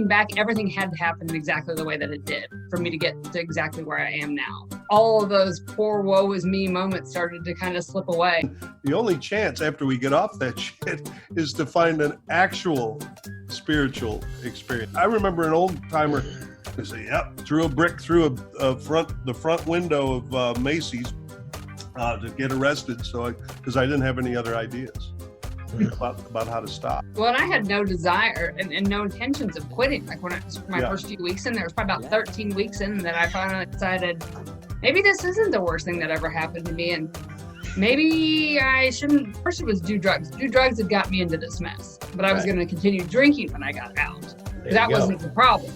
looking back, everything had to happen exactly the way that it did for me to get to exactly where I am now. All of those poor woe is me moments started to kind of slip away. The only chance after we get off that shit is to find an actual spiritual experience. I remember an old timer to say, yep, threw a brick through the front window of Macy's to get arrested. Because I didn't have any other ideas about how to stop. Well, and I had no desire and no intentions of quitting. Like when my first few weeks in there, it was probably about 13 weeks in that I finally decided maybe this isn't the worst thing that ever happened to me, and maybe I shouldn't. First, it was do drugs. Do drugs had got me into this mess, but I was going to continue drinking when I got out. That wasn't the problem.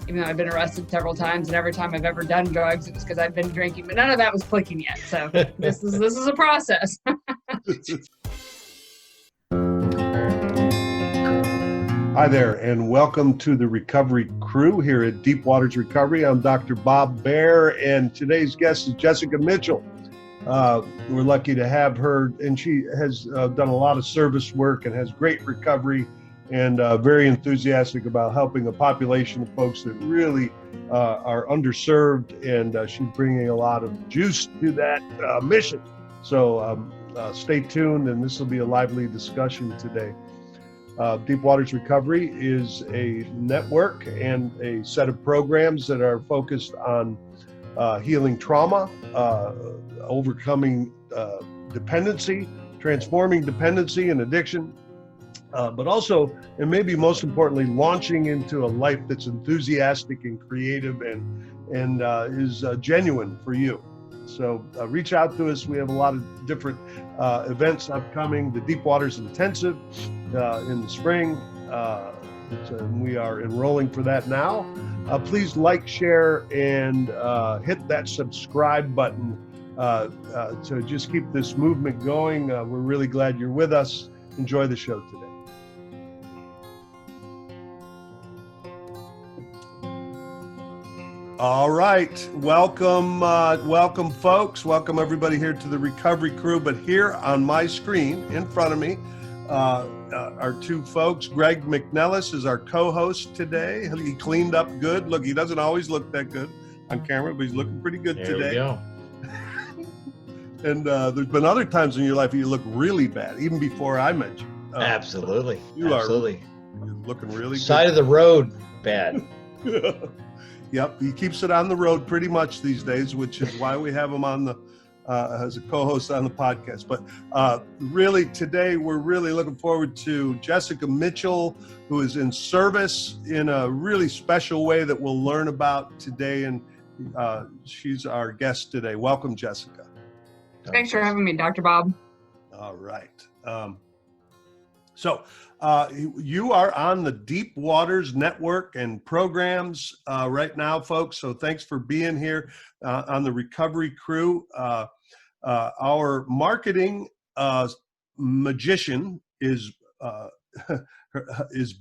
Even though I've been arrested several times, and every time I've ever done drugs, it was because I've been drinking, but none of that was clicking yet. So this is a process. Hi there, and welcome to the Recovery Crew here at Deep Waters Recovery. I'm Dr. Bob Baer, and today's guest is Jessica Mitchell. We're lucky to have her, and she has done a lot of service work and has great recovery and very enthusiastic about helping a population of folks that really are underserved, and she's bringing a lot of juice to that mission. So stay tuned, and this will be a lively discussion today. Deep Waters Recovery is a network and a set of programs that are focused on healing trauma, overcoming dependency, transforming dependency and addiction, but also, and maybe most importantly, launching into a life that's enthusiastic and creative and is genuine for you. So reach out to us. We have a lot of different events upcoming. The Deep Waters Intensive in the spring. We are enrolling for that now. Please like, share, and hit that subscribe button to just keep this movement going. We're really glad you're with us. Enjoy the show today. All right, welcome folks. Welcome everybody here to the Recovery Crew. But here on my screen in front of me are two folks. Greg McNelis is our co-host today. He cleaned up good. Look, he doesn't always look that good on camera, but he's looking pretty good today. There we go. And there's been other times in your life you look really bad, even before I met you. Absolutely. So Absolutely. You're looking really Side good. of the road, bad. Yep, he keeps it on the road pretty much these days, which is why we have him on the as a co-host on the podcast. But really today, we're really looking forward to Jessica Mitchell, who is in service in a really special way that we'll learn about today. And she's our guest today. Welcome, Jessica. Thanks for having me, Dr. Bob. All right. So you are on the Deep Waters Network and programs right now, folks. So thanks for being here on the Recovery Crew. Our marketing magician is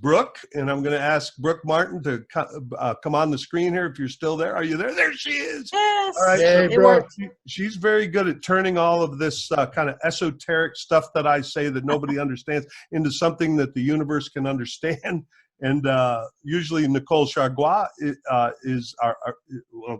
Brooke, and I'm going to ask Brooke Martin to come on the screen here if you're still there. Are you there? There she is. Yes. All right. Hey, So Brooke. she's very good at turning all of this kind of esoteric stuff that I say that nobody understands into something that the universe can understand. And usually Nicole Chargois is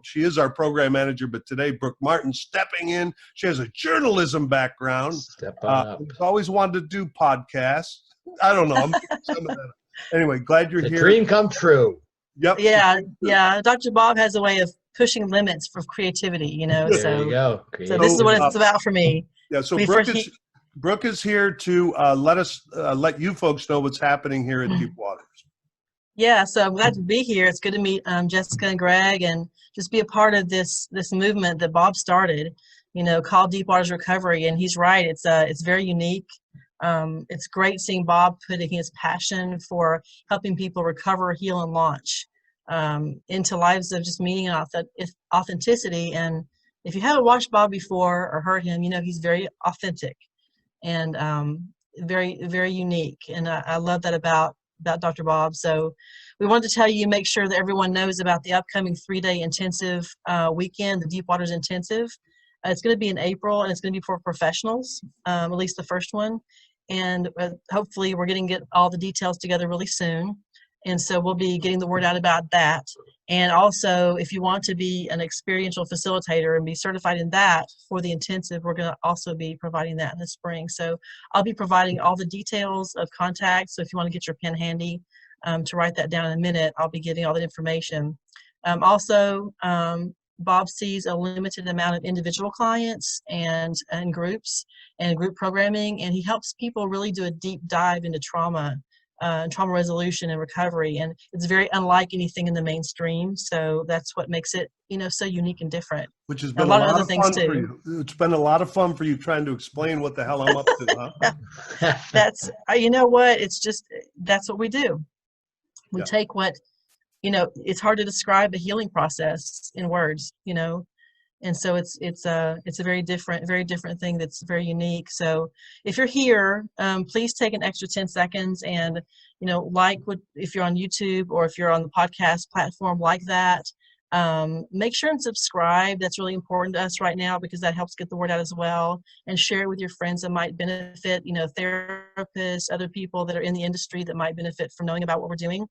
she is our program manager, but today Brooke Martin stepping in. She has a journalism background. Step up. Always wanted to do podcasts. I don't know. I'm making some of that up. Anyway, glad you're The here. dream come true. Yep. Yeah. Dr. Bob has a way of pushing limits for creativity, you know. There So, you go. so this is what it's about for me. Yeah. So Before Brooke is here to let you folks know what's happening here at Deep Waters. Yeah, so I'm glad to be here. It's good to meet Jessica and Greg and just be a part of this movement that Bob started, you know, called Deep Waters Recovery. And he's right. It's very unique. It's great seeing Bob putting his passion for helping people recover, heal, and launch into lives of just meaning and authenticity. And if you haven't watched Bob before or heard him, you know, he's very authentic and very, very unique. And I love that about Dr. Bob. So we wanted to tell you, make sure that everyone knows about the upcoming 3-day intensive weekend, the Deep Waters Intensive. It's going to be in April, and it's going to be for professionals, at least the first one. And hopefully we're going to get all the details together really soon. And so we'll be getting the word out about that. And also, if you want to be an experiential facilitator and be certified in that for the intensive, we're going to also be providing that in the spring. So I'll be providing all the details of contact. So if you want to get your pen handy to write that down in a minute, I'll be getting all that information. Bob sees a limited amount of individual clients and groups and group programming, and he helps people really do a deep dive into trauma resolution and recovery. And it's very unlike anything in the mainstream. So that's what makes it, so unique and different. Which has been a lot of other things fun for you. It's been a lot of fun for you trying to explain what the hell I'm up to, huh? That's, you know what? It's just, that's what we do. We take what, it's hard to describe a healing process in words, and so it's a very different thing that's very unique. So if you're here, please take an extra 10 seconds and, if you're on YouTube or if you're on the podcast platform like that, make sure and subscribe. That's really important to us right now because that helps get the word out as well, and share it with your friends that might benefit, therapists, other people that are in the industry that might benefit from knowing about what we're doing.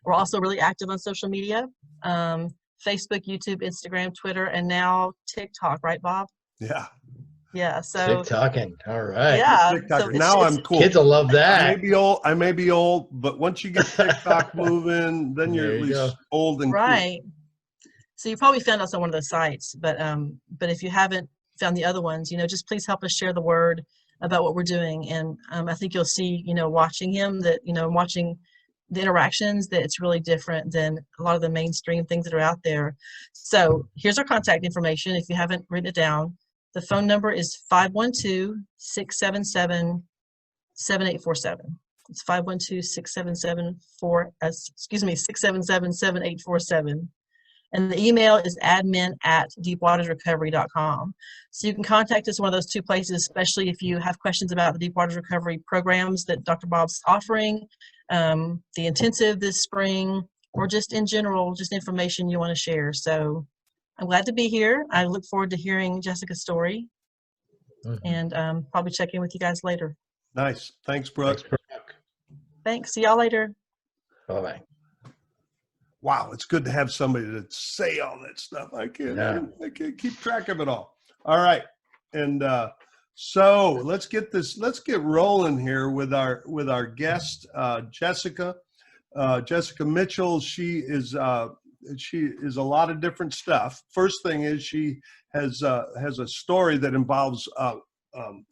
We're also really active on social media, Facebook, YouTube, Instagram, Twitter, and now TikTok, right, Bob? Yeah. Yeah. So TikToking. All right. yeah. So now I'm cool. Kids will love I that. may be old, but once you get TikTok moving, then you're at least old and right. Cool. So you probably found us on one of those sites, but if you haven't found the other ones, just please help us share the word about what we're doing. And I think you'll see, watching him that, watching the interactions, that it's really different than a lot of the mainstream things that are out there. So here's our contact information. If you haven't written it down, the phone number is 512-677-7847. It's 677-7847. And the email is admin@deepwatersrecovery.com. So you can contact us in one of those two places, especially if you have questions about the Deep Waters Recovery programs that Dr. Bob's offering, the intensive this spring, or just in general, just information you want to share. So I'm glad to be here. I look forward to hearing Jessica's story, and probably check in with you guys later. Nice. Thanks, Brooke. Thanks. See y'all later. Bye-bye. Wow, it's good to have somebody to say all that stuff. I can't keep track of it all. All right. And so let's get rolling here with our guest, Jessica. Jessica Mitchell. She is a lot of different stuff. First thing is she has a story that involves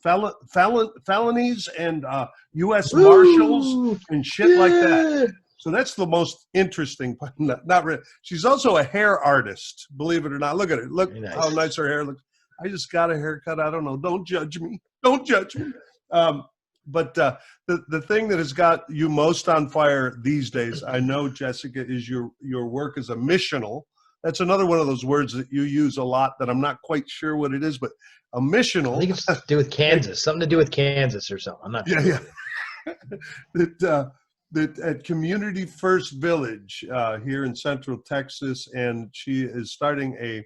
felonies and U.S. Marshals and shit like that. So that's the most interesting part. Not really. She's also a hair artist, believe it or not. Look at her. Look how nice her hair looks. I just got a haircut. I don't know. Don't judge me. Don't judge me. But the thing that has got you most on fire these days, I know, Jessica, is your work as a missional. That's another one of those words that you use a lot that I'm not quite sure what it is, but a missional. I think it's to do with Kansas. Something to do with Kansas or something. I'm not sure. Yeah. That at Community First Village here in Central Texas, and she is starting a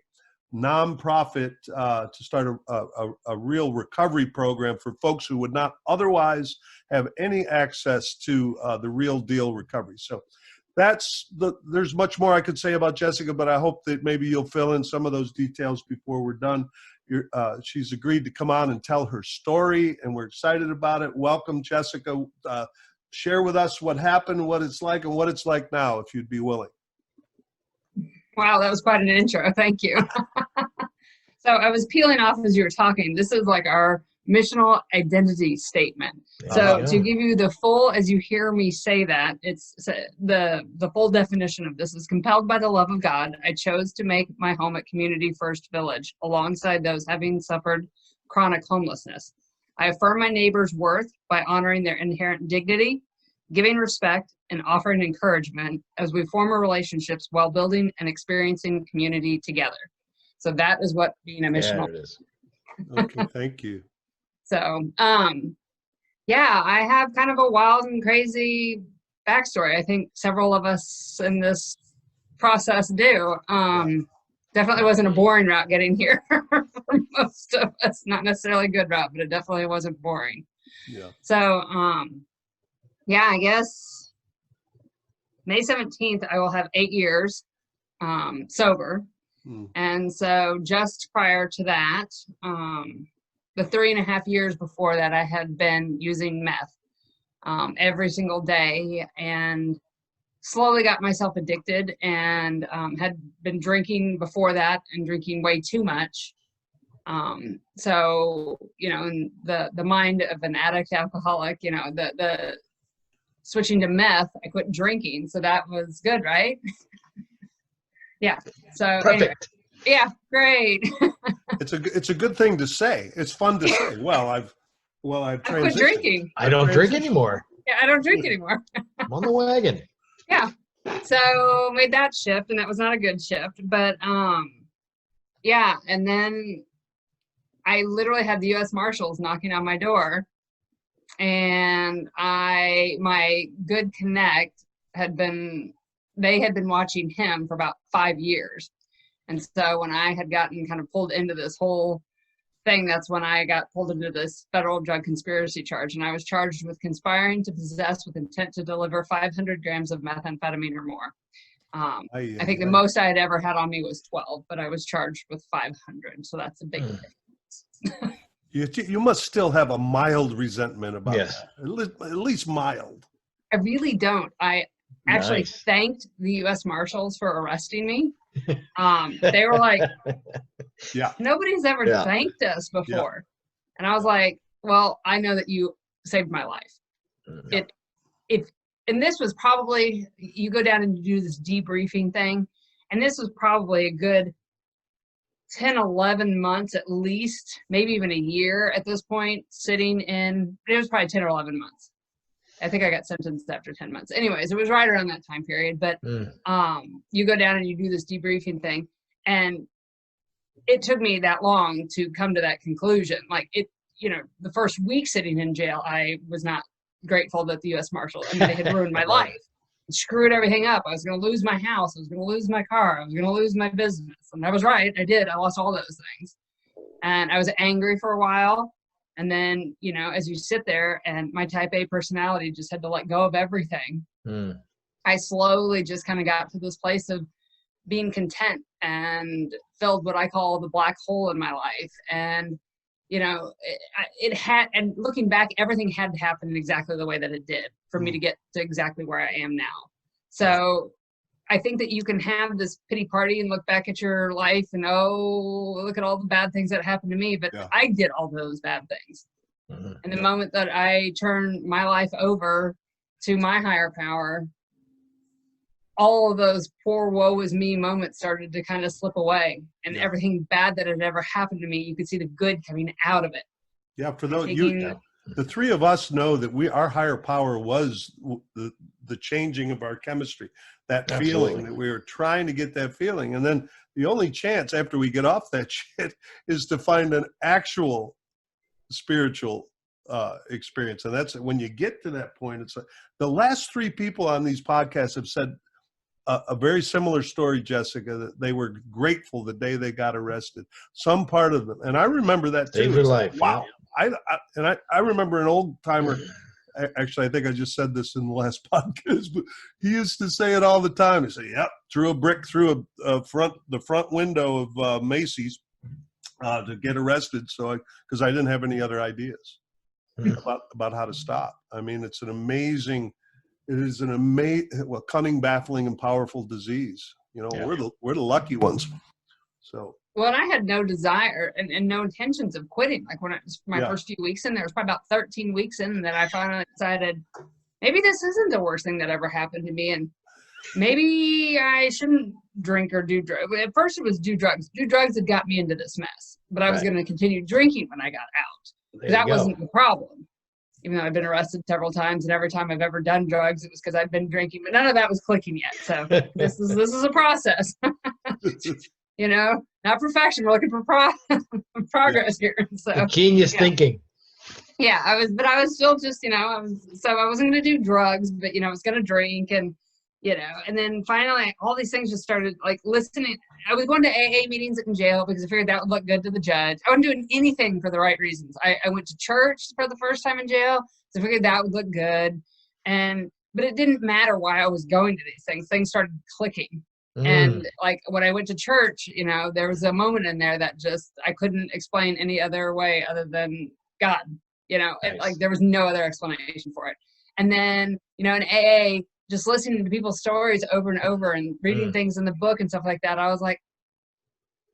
nonprofit to start a real recovery program for folks who would not otherwise have any access to the real deal recovery. So there's much more I could say about Jessica, but I hope that maybe you'll fill in some of those details before we're done. She's agreed to come on and tell her story, and we're excited about it. Welcome, Jessica. Share with us what happened, what it's like, and what it's like now, if you'd be willing. Wow, that was quite an intro. Thank you. So I was peeling off as you were talking. This is like our missional identity statement. So to give you the full, as you hear me say that, it's the full definition of this is: compelled by the love of God, I chose to make my home at Community First Village alongside those having suffered chronic homelessness. I affirm my neighbor's worth by honoring their inherent dignity, giving respect, and offering encouragement as we form relationships while building and experiencing community together. So that is what being a missional is. Okay, thank you. So, yeah, I have kind of a wild and crazy backstory. I think several of us in this process do. Definitely wasn't a boring route getting here for most of us. Not necessarily a good route, but it definitely wasn't boring. Yeah. So, yeah, I guess May 17th, I will have 8 years sober. And so just prior to that, the 3.5 years before that, I had been using meth every single day and slowly got myself addicted, and had been drinking before that and drinking way too much. So, in the mind of an addict alcoholic, the switching to meth, I quit drinking. So that was good, right? Yeah. So Perfect. Anyway, yeah, great. It's a good thing to say. It's fun to say. I've I quit transitioned. drinking. I don't drink anymore. Yeah, I don't drink anymore. I'm on the wagon. Yeah. So made that shift, and that was not a good shift. But yeah, and then I literally had the U.S. Marshals knocking on my door, and my good connect had been watching him for about 5 years. And so when I had gotten kind of pulled into this whole thing, that's when I got pulled into this federal drug conspiracy charge. And I was charged with conspiring to possess with intent to deliver 500 grams of methamphetamine or more. I think the most I had ever had on me was 12, but I was charged with 500. So that's a big difference. You must still have a mild resentment about Yes. that. At least mild. I really don't. I actually Nice. thanked the U.S. Marshals for arresting me. They were like, Yeah. nobody's ever thanked us before. And I was like, well, I know that you saved my life. And this was probably, you go down and you do this debriefing thing, and this was probably a good 10, 11 months at least, maybe even a year at this point, sitting in, it was probably 10 or 11 months. I think I got sentenced after 10 months. Anyways, it was right around that time period. But you go down and you do this debriefing thing. And it took me that long to come to that conclusion. Like the first week sitting in jail, I was not grateful that the U.S. Marshals, they had ruined my life. It screwed everything up. I was going to lose my house. I was going to lose my car. I was going to lose my business. And I was right. I did. I lost all those things. And I was angry for a while. And then, as you sit there, and my type A personality just had to let go of everything. I slowly just kind of got to this place of being content and filled what I call the black hole in my life. And, it had, and looking back, everything had to happen in exactly the way that it did for me to get to exactly where I am now. So I think that you can have this pity party and look back at your life and, oh, look at all the bad things that happened to me. But I did all those bad things. And the moment that I turned my life over to my higher power, all of those poor woe is me moments started to kind of slip away, and everything bad that had ever happened to me, you could see the good coming out of it. Yeah. For those the three of us know that our higher power was the changing of our chemistry, that feeling that we were trying to get that feeling. And then the only chance after we get off that shit is to find an actual spiritual experience. And that's when you get to that point. It's the last three people on these podcasts have said a very similar story, Jessica, that they were grateful the day they got arrested. Some part of them. And I remember that too. Saved their life. Wow. I remember an old timer. Actually, I think I just said this in the last podcast, but he used to say it all the time. He'd say, yep, threw a brick through the front window of Macy's to get arrested. So because I didn't have any other ideas about how to stop. I mean, it is an amazing, cunning, baffling, and powerful disease. We're the lucky ones. So. Well, and I had no desire and no intentions of quitting. Like when my first few weeks in there, it was probably about 13 weeks in that I finally decided maybe this isn't the worst thing that ever happened to me. And maybe I shouldn't drink or do drugs. At first it was do drugs. Do drugs had got me into this mess, but I was going to continue drinking when I got out. That wasn't the problem. Even though I've been arrested several times, and every time I've ever done drugs, it was because I've been drinking, but none of that was clicking yet. So this is a process. Not perfection. We're looking for progress here. So genius thinking. Yeah, I was still just, I wasn't going to do drugs, but, I was going to drink and then finally all these things just started like listening. I was going to AA meetings in jail because I figured that would look good to the judge. I wasn't doing anything for the right reasons. I went to church for the first time in jail. So I figured that would look good. And but it didn't matter why I was going to these things. Things started clicking. And like when I went to church, you know, there was a moment in there that just, I couldn't explain any other way other than God, you know, Nice. like there was no other explanation for it. And then, you know, in AA, just listening to people's stories over and over and reading things in the book and stuff like that, I was like,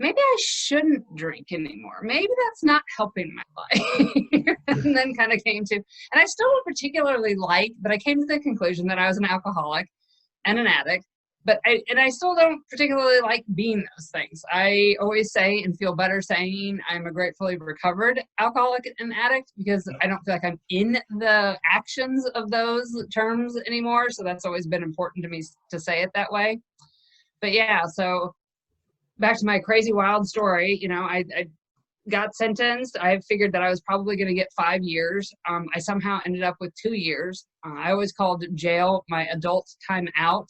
maybe I shouldn't drink anymore. Maybe that's not helping my life. And then kind of came to, and I still don't particularly like, but I came to the conclusion that I was an alcoholic and an addict. But I still don't particularly like being those things. I always say and feel better saying I'm a gratefully recovered alcoholic and addict, because I don't feel like I'm in the actions of those terms anymore. So that's always been important to me to say it that way. But yeah, so back to my crazy wild story, you know, I got sentenced. I figured that I was probably going to get 5 years. I somehow ended up with 2 years. I always called jail my adult time out.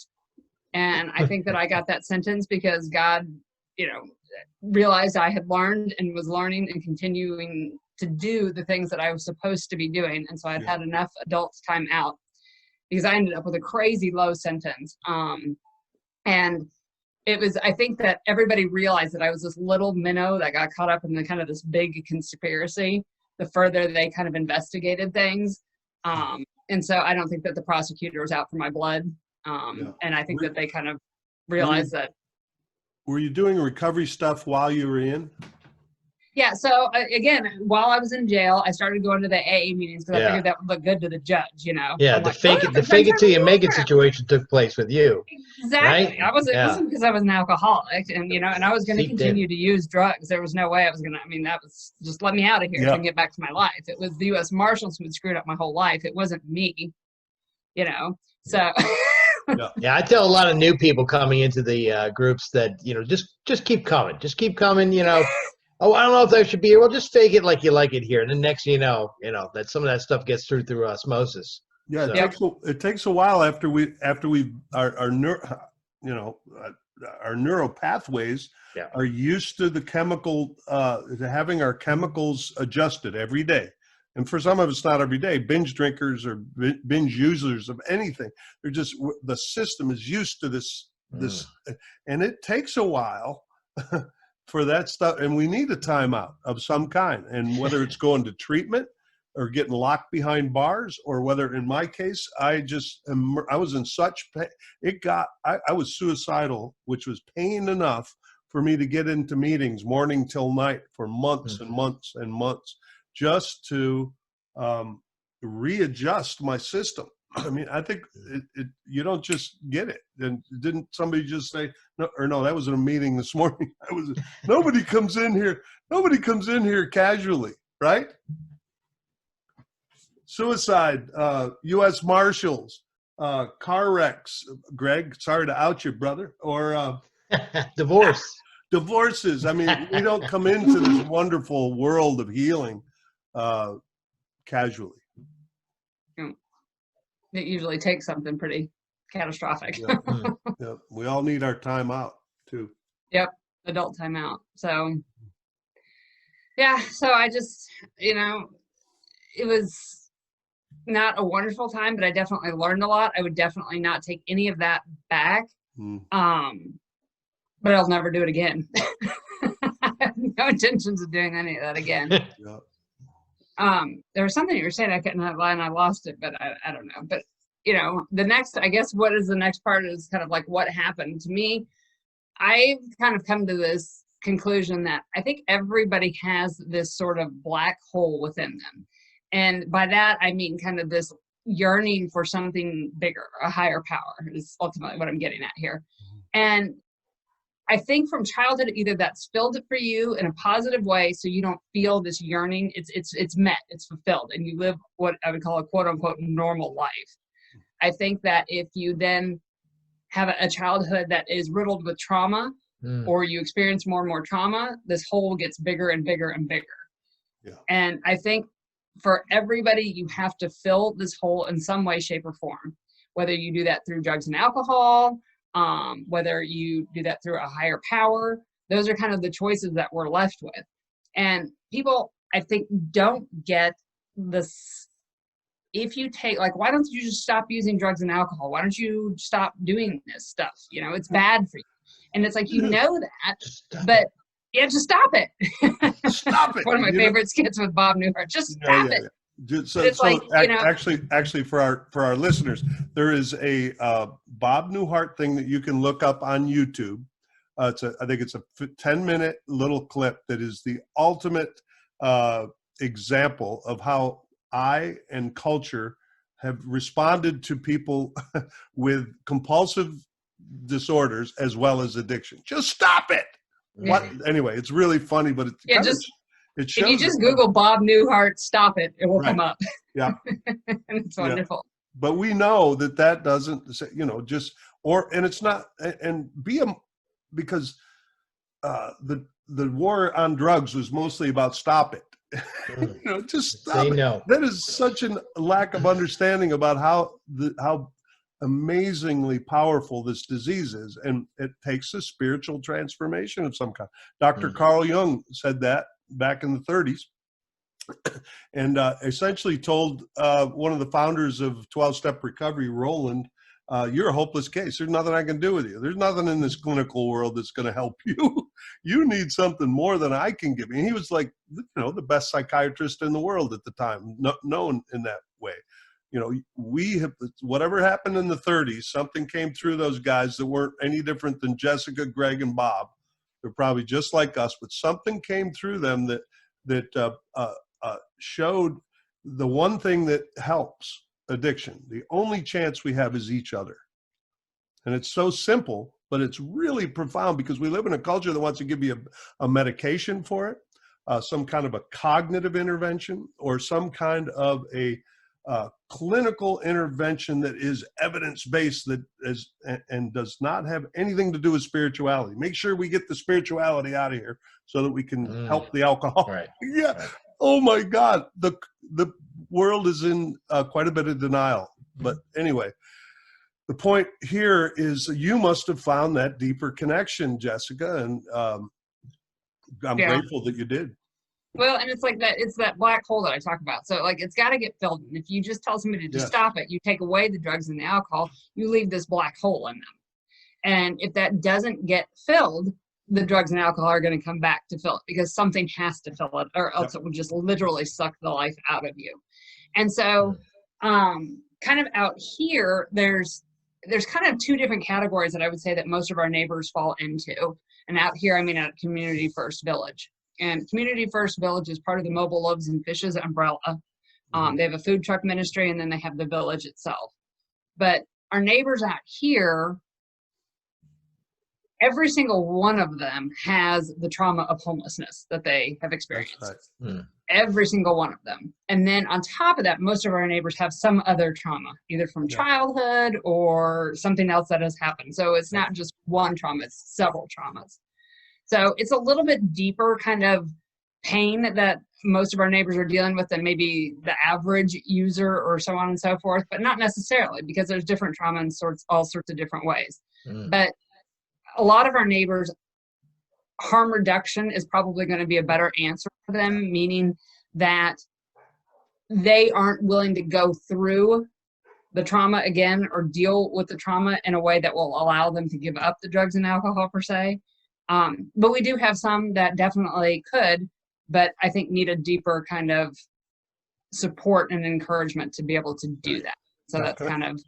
And I think that I got that sentence because God, you know, realized I had learned and was learning and continuing to do the things that I was supposed to be doing. And so I'd had enough adult time out, because I ended up with a crazy low sentence. And it was, I think that everybody realized that I was this little minnow that got caught up in the kind of this big conspiracy, the further they kind of investigated things. And so I don't think that the prosecutor was out for my blood. And I think that they kind of realized that. Were you doing recovery stuff while you were in? Yeah. So again, while I was in jail, I started going to the AA meetings because I figured that would look good to the judge, you know? Yeah. I'm The like, fake it till you make it situation took place with you. Exactly. Right? It wasn't because I was an alcoholic, and, you know, and I was going to continue to use drugs. There was no way I was going to, I mean, that was just let me out of here and get back to my life. It was the U.S. Marshals who had screwed up my whole life. It wasn't me, you know? So. Yeah, I tell a lot of new people coming into the groups that, you know, just keep coming. Just keep coming, you know. Oh, I don't know if I should be here. Well, just fake it like you like it here. And then next thing you know, that some of that stuff gets through osmosis. Yeah, So. it takes a while after our neural pathways are used to the chemical, to having our chemicals adjusted every day. And for some of us, not every day. Binge drinkers or binge users of anything, they're just, the system is used to this, and it takes a while for that stuff. And we need a timeout of some kind. And whether it's going to treatment or getting locked behind bars, or whether, in my case, I was in such pain. I was suicidal, which was pain enough for me to get into meetings morning till night for months and months and months, just to readjust my system. I mean, I think you don't just get it. And didn't somebody just say, no, that was in a meeting this morning. Nobody comes in here casually, right? Suicide, U.S. Marshals, car wrecks. Greg, sorry to out you, brother. Or divorces. I mean, we don't come into this wonderful world of healing casually. It usually takes something pretty catastrophic. Yeah. We all need our time out too. Yep. Adult time out. So yeah, so I just, you know, it was not a wonderful time, but I definitely learned a lot. I would definitely not take any of that back. But I'll never do it again. I have no intentions of doing any of that again. There was something you were saying, I couldn't have line, I lost it, but I don't know. But, you know, the next, I guess, what is the next part is kind of like what happened to me. I've kind of come to this conclusion that I think everybody has this sort of black hole within them. And by that, I mean kind of this yearning for something bigger, a higher power is ultimately what I'm getting at here. And I think from childhood, either that's filled it for you in a positive way, so you don't feel this yearning. It's met, it's fulfilled, and you live what I would call a quote unquote normal life. I think that if you then have a childhood that is riddled with trauma, or you experience more and more trauma, this hole gets bigger and bigger and bigger. Yeah. And I think for everybody, you have to fill this hole in some way, shape, or form. Whether you do that through drugs and alcohol, whether you do that through a higher power, those are kind of the choices that we're left with. And people, I think, don't get this if you take, like, why don't you just stop using drugs and alcohol? Why don't you stop doing this stuff? You know, it's bad for you. And it's like, you know that, but yeah, just stop it. Stop it. One of my favorite skits with Bob Newhart. Just stop it. So, actually, for our listeners, there is a Bob Newhart thing that you can look up on YouTube. I think it's a 10-minute little clip that is the ultimate example of how I and culture have responded to people with compulsive disorders as well as addiction. Just stop it. What? Anyway, it's really funny, but it shows. If you just Google Bob Newhart, stop it, it will come up. Yeah. And it's wonderful. Yeah. But we know that doesn't, you know, and it's not, and because the war on drugs was mostly about stop it. You know, just stop it. No. That is such a lack of understanding about how amazingly powerful this disease is, and it takes a spiritual transformation of some kind. Dr. Carl Jung said that back in the 30s, and essentially told one of the founders of 12-Step Recovery, Roland, you're a hopeless case. There's nothing I can do with you. There's nothing in this clinical world that's going to help you. You need something more than I can give you. And he was like, you know, the best psychiatrist in the world at the time, known in that way. You know, we have, whatever happened in the 30s, something came through those guys that weren't any different than Jessica, Greg, and Bob. They're probably just like us, but something came through them that showed the one thing that helps addiction. The only chance we have is each other. And it's so simple, but it's really profound, because we live in a culture that wants to give you a medication for it, some kind of a cognitive intervention, or some kind of a clinical intervention that is evidence-based, that is and does not have anything to do with spirituality. Make sure we get the spirituality out of here so that we can help the alcohol. Right. Yeah. Right. Oh my God. The world is in quite a bit of denial. But anyway, the point here is you must have found that deeper connection, Jessica, and I'm grateful that you did. Well, and it's like that, it's that black hole that I talk about. So like, it's got to get filled. And if you just tell somebody to just stop it, you take away the drugs and the alcohol, you leave this black hole in them. And if that doesn't get filled, the drugs and alcohol are going to come back to fill it, because something has to fill it, or else it will just literally suck the life out of you. And so kind of out here, there's kind of two different categories that I would say that most of our neighbors fall into. And out here, I mean at Community First Village. And Community First Village is part of the Mobile Loaves and Fishes umbrella. They have a food truck ministry, and then they have the village itself. But our neighbors out here, every single one of them has the trauma of homelessness that they have experienced. Right. Every single one of them. And then on top of that, most of our neighbors have some other trauma, either from childhood or something else that has happened. So it's not just one trauma, it's several traumas. So it's a little bit deeper kind of pain that most of our neighbors are dealing with than maybe the average user, or so on and so forth, but not necessarily, because there's different trauma in all sorts of different ways. But a lot of our neighbors, harm reduction is probably going to be a better answer for them, meaning that they aren't willing to go through the trauma again, or deal with the trauma in a way that will allow them to give up the drugs and alcohol per se. But we do have some that definitely could, but I think need a deeper kind of support and encouragement to be able to do that. So that's kind of.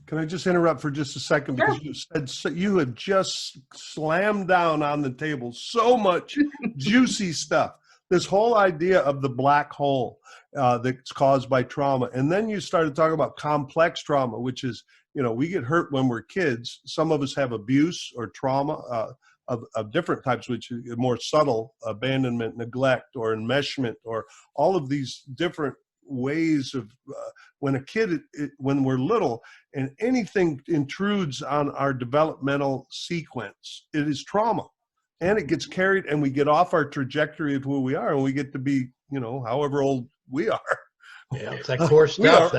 Can I just interrupt for just a second? Because you said you have just slammed down on the table so much juicy stuff. This whole idea of the black hole that's caused by trauma. And then you started talking about complex trauma, which is, you know, we get hurt when we're kids. Some of us have abuse or trauma of different types, which is more subtle, abandonment, neglect, or enmeshment, or all of these different ways of when a kid, when we're little, and anything intrudes on our developmental sequence, it is trauma, and it gets carried, and we get off our trajectory of who we are, and we get to be, you know, however old we are. Yeah, it's that core stuff.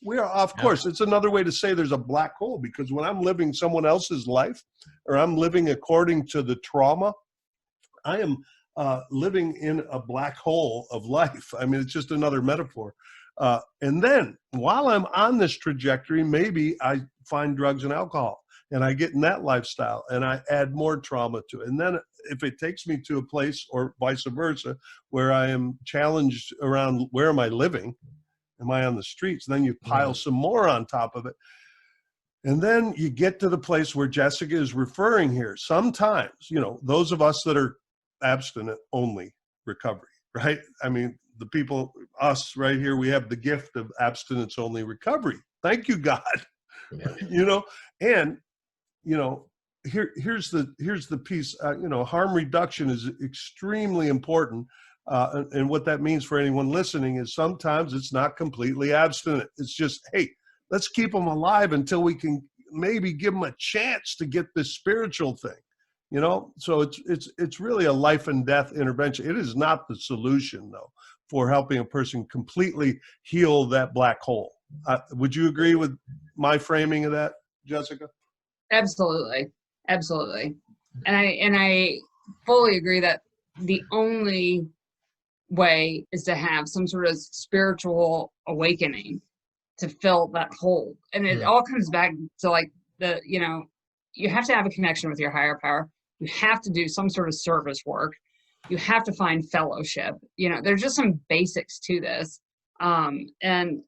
We are off course. It's another way to say there's a black hole, because when I'm living someone else's life, or I'm living according to the trauma, I am living in a black hole of life. I mean, it's just another metaphor. And then while I'm on this trajectory, maybe I find drugs and alcohol and I get in that lifestyle and I add more trauma to it. And then if it takes me to a place, or vice versa, where I am challenged around where am I living? Am I on the streets? Then you pile some more on top of it. And then you get to the place where Jessica is referring here. Sometimes, those of us that are abstinent only recovery, right? I mean, the people, us right here, we have the gift of abstinence only recovery. Thank you, God. Yeah. And here's the piece. Harm reduction is extremely important. And what that means for anyone listening is sometimes it's not completely abstinent. It's just, hey, let's keep them alive until we can maybe give them a chance to get this spiritual thing. So it's really a life and death intervention. It is not the solution, though, for helping a person completely heal that black hole. Would you agree with my framing of that, Jessica? Absolutely. And I fully agree that the only way is to have some sort of spiritual awakening to fill that hole. And it all comes back to you have to have a connection with your higher power. You have to do some sort of service work. You have to find fellowship. There's just some basics to this. And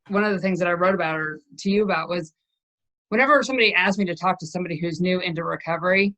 one of the things that I wrote about or to you about was whenever somebody asked me to talk to somebody who's new into recovery,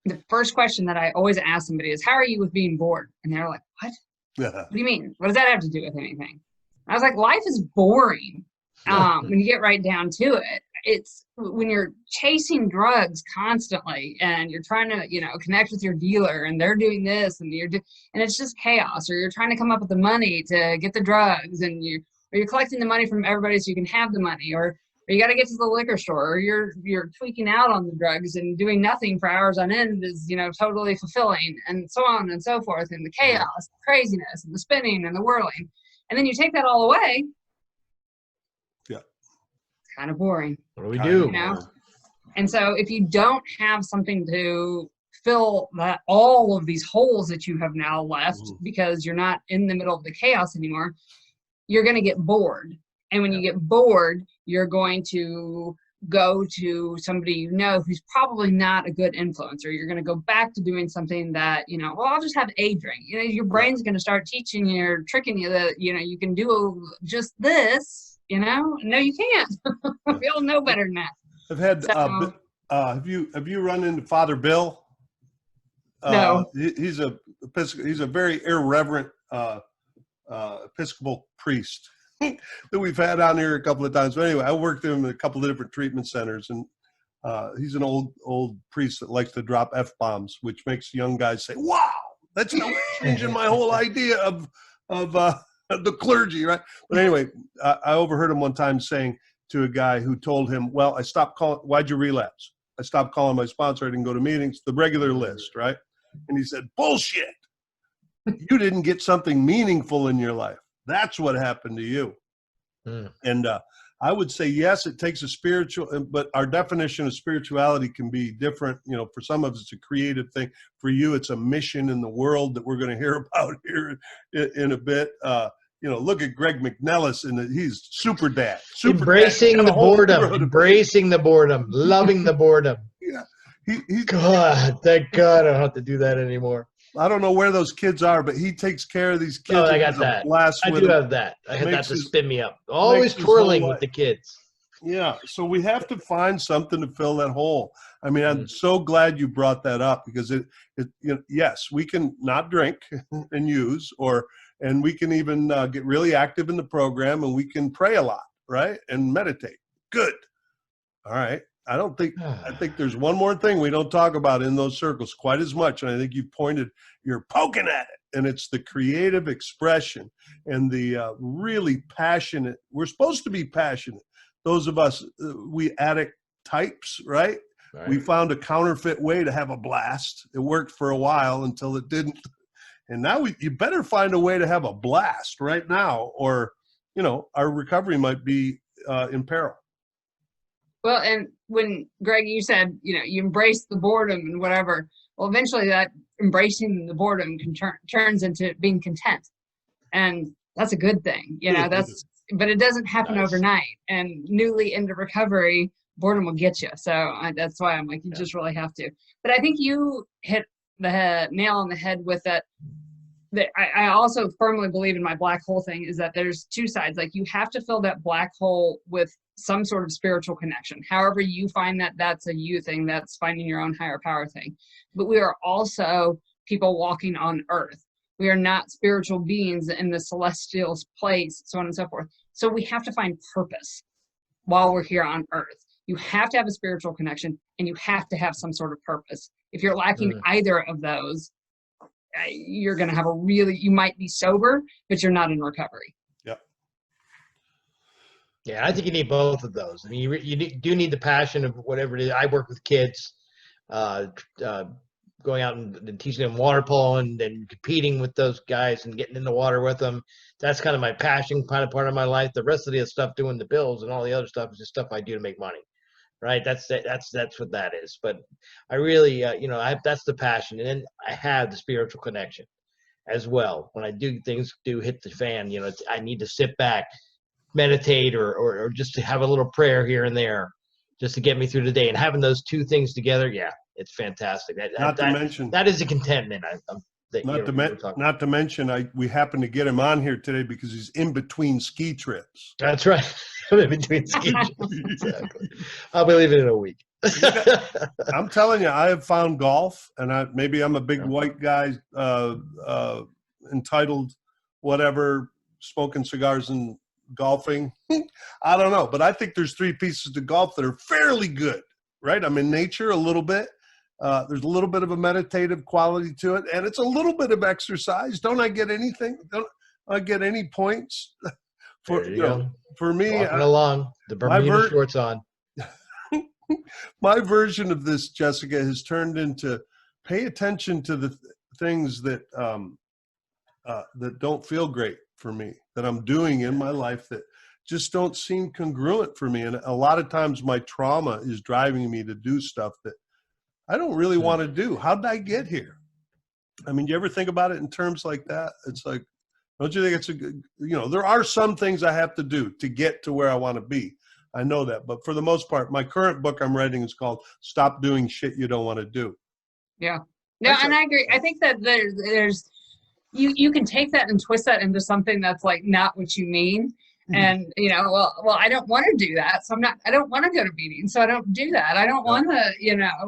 the first question that I always ask somebody is, how are you with being bored? And they're like, what? What do you mean? What does that have to do with anything? I was like, life is boring when you get right down to it. It's when you're chasing drugs constantly and you're trying to, connect with your dealer and they're doing this and and it's just chaos, or you're trying to come up with the money to get the drugs and you're collecting the money from everybody so you can have the money, or you got to get to the liquor store, or you're tweaking out on the drugs and doing nothing for hours on end is, totally fulfilling, and so on and so forth, and the chaos, the craziness, and the spinning and the whirling. And then you take that all away. Yeah. It's kind of boring. What do we do? And so if you don't have something to fill all of these holes that you have now left because you're not in the middle of the chaos anymore, you're going to get bored. And when you get bored, you're going to go to somebody who's probably not a good influencer. You're going to go back to doing something that, I'll just have a drink. Your brain's going to start tricking you that, you can do just this, No, you can't. We all know better than that. I've had, have you run into Father Bill? No. He's a very irreverent Episcopal priest that we've had on here a couple of times. But anyway, I worked with him in a couple of different treatment centers, and he's an old priest that likes to drop F-bombs, which makes young guys say, wow, that's changing my whole idea of the clergy, right? But anyway, I overheard him one time saying to a guy who told him, well, I stopped calling, why'd you relapse? I stopped calling my sponsor, I didn't go to meetings, the regular list, right? And he said, bullshit. You didn't get something meaningful in your life. That's what happened to you. And I would say, yes, it takes a spiritual, but our definition of spirituality can be different. For some of us, it's a creative thing. For you, it's a mission in the world that we're going to hear about here in a bit. Look at Greg McNelis, and he's super dad. Embracing the boredom, loving the boredom. Yeah. God, thank God I don't have to do that anymore. I don't know where those kids are, but he takes care of these kids. Oh, I got that. I do have that. I had that to spin me up. Always twirling with the kids. Yeah. So we have to find something to fill that hole. I mean, I'm so glad you brought that up, because yes, we can not drink and use, and we can even get really active in the program, and we can pray a lot, right? And meditate. Good. All right. I think there's one more thing we don't talk about in those circles quite as much. And I think you're poking at it. And it's the creative expression and the really passionate. We're supposed to be passionate. Those of us, we addict types, right? We found a counterfeit way to have a blast. It worked for a while until it didn't. And now you better find a way to have a blast right now, or, our recovery might be in peril. Well, and when, Greg, you said, you embrace the boredom and whatever, well, eventually that embracing the boredom turns into being content. And that's a good thing. You know, but it doesn't happen overnight, and newly into recovery, boredom will get you. So that's why I'm like, you just really have to. But I think you hit the nail on the head with that. I also firmly believe in my black hole thing, is that there's two sides. Like, you have to fill that black hole with some sort of spiritual connection. However you find that, that's a you thing, that's finding your own higher power thing. But we are also people walking on earth. We are not spiritual beings in the celestial place, so on and so forth. So we have to find purpose while we're here on earth. You have to have a spiritual connection, and you have to have some sort of purpose. If you're lacking either of those, you're going to have you might be sober, but you're not in recovery. Yep. Yeah, I think you need both of those. I mean, you do need the passion of whatever it is. I work with kids, going out and teaching them water polo and competing with those guys and getting in the water with them. That's kind of my passion, kind of part of my life. The rest of the stuff, doing the bills and all the other stuff, is just stuff I do to make money. Right. That's what that is. But I really, that's the passion. And then I have the spiritual connection as well. When I do things hit the fan, I need to sit back, meditate, or just to have a little prayer here and there, just to get me through the day. And having those two things together, yeah, it's fantastic. That is a contentment. Not to mention, we happen to get him on here today because he's in between ski trips. That's right. I'm in between ski trips. Exactly. I'll be leaving in a week. I'm telling you, I have found golf, and maybe I'm a big white guy, entitled whatever, smoking cigars and golfing. I don't know, but I think there's three pieces to golf that are fairly good, right? I'm in nature a little bit. There's a little bit of a meditative quality to it, and it's a little bit of exercise. Don't I get anything? Don't I get any points? For me, walking along, the Bermuda shorts on. My version of this, Jessica, has turned into pay attention to the things that that don't feel great for me, that I'm doing in my life that just don't seem congruent for me. And a lot of times my trauma is driving me to do stuff that I don't really want to do. How did I get here? I mean, do you ever think about it in terms like that? It's like, don't you think it's a good, there are some things I have to do to get to where I want to be. I know that. But for the most part, my current book I'm writing is called Stop Doing Shit You Don't Want to Do. Yeah. No, and I agree. I think that there's you can take that and twist that into something that's like not what you mean. And, well, I don't want to do that. So I don't want to go to meetings. So I don't do that. I don't want to,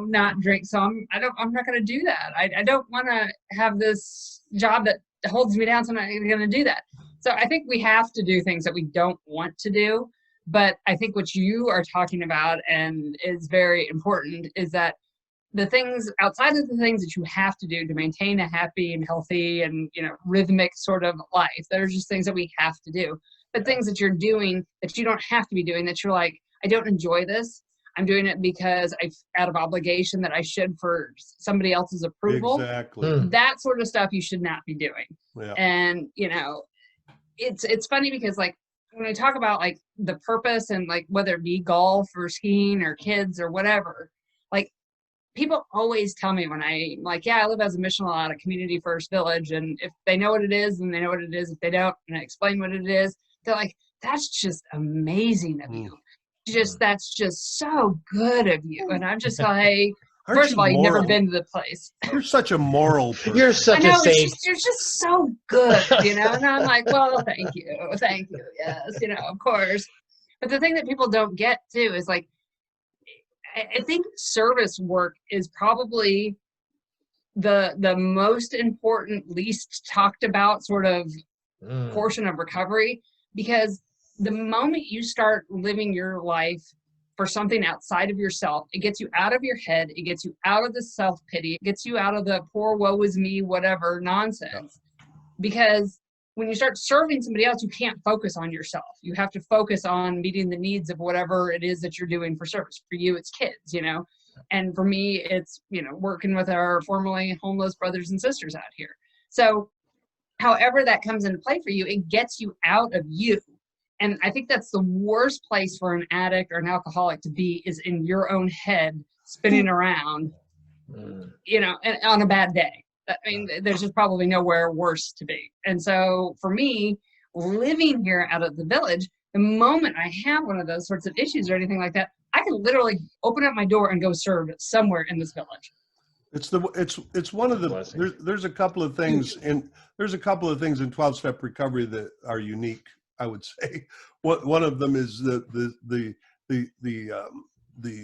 not drink. So I'm not going to do that. I don't want to have this job that holds me down. So I'm not going to do that. So I think we have to do things that we don't want to do. But I think what you are talking about, and is very important, is that the things outside of the things that you have to do to maintain a happy and healthy and, rhythmic sort of life, that are just things that we have to do. But things that you're doing that you don't have to be doing, that you're like, I don't enjoy this. I'm doing it because out of obligation that I should for somebody else's approval. Exactly. That sort of stuff you should not be doing. Yeah. And, it's funny because like when I talk about like the purpose and like whether it be golf or skiing or kids or whatever, like people always tell me when I like, I live as a missional at a community first village. And if they know what it is, then they know what it is. If they don't, and I explain what it is, they're like, that's just amazing of you. That's just so good of you. And I'm just like, first of all, you've never been to the place. You're such a moral person. You're such a saint. You're just so good, And I'm like, well, thank you. Yes, of course. But the thing that people don't get too is like, I think service work is probably the most important, least talked about sort of portion of recovery, because the moment you start living your life for something outside of yourself, it gets you out of your head, it gets you out of the self-pity, it gets you out of the poor woe is me, whatever nonsense. Because when you start serving somebody else, you can't focus on yourself. You have to focus on meeting the needs of whatever it is that you're doing for service. For you, it's kids, and for me, it's, working with our formerly homeless brothers and sisters out here. So however that comes into play for you, it gets you out of you. And I think that's the worst place for an addict or an alcoholic to be, is in your own head spinning around, and on a bad day. I mean, there's just probably nowhere worse to be. And so for me, living here out of the village, the moment I have one of those sorts of issues or anything like that, I can literally open up my door and go serve somewhere in this village. It's one of the there's a couple of things in 12-step recovery that are unique, I would say. One of them is the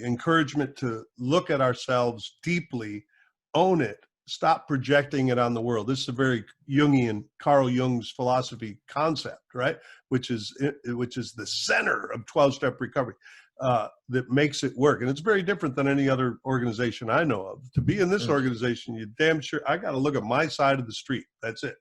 encouragement to look at ourselves deeply, own it, stop projecting it on the world. This is a very Jungian, Carl Jung's philosophy concept, right? Which is the center of 12-step recovery. That makes it work. And it's very different than any other organization I know of. To be in this organization, you damn sure, I got to look at my side of the street. That's it.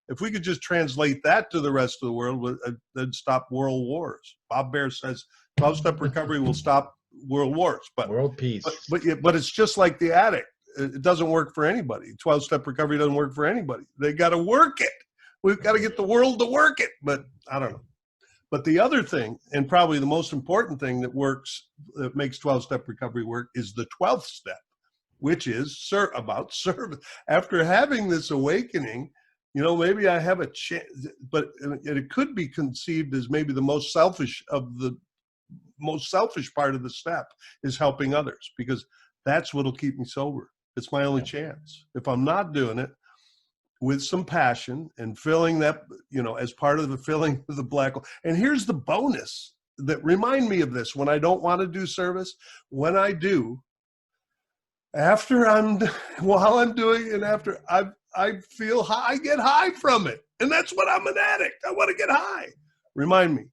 If we could just translate that to the rest of the world, that'd stop world wars. Bob Baer says 12-step recovery will stop world wars. But world peace. But it's just like the addict. It doesn't work for anybody. 12-step recovery doesn't work for anybody. They got to work it. We've got to get the world to work it. But I don't know. But the other thing, and probably the most important thing that makes 12-step recovery work, is the 12th step, which is about service. After having this awakening, maybe I have a chance, but it could be conceived as maybe the most selfish part of the step is helping others, because that's what'll keep me sober. It's my only chance. If I'm not doing it with some passion and filling that, as part of the filling of the black hole. And here's the bonus that remind me of this when I don't want to do service. When I do, while I'm doing it, after I feel high, I get high from it. And that's what I'm an addict. I want to get high. Remind me.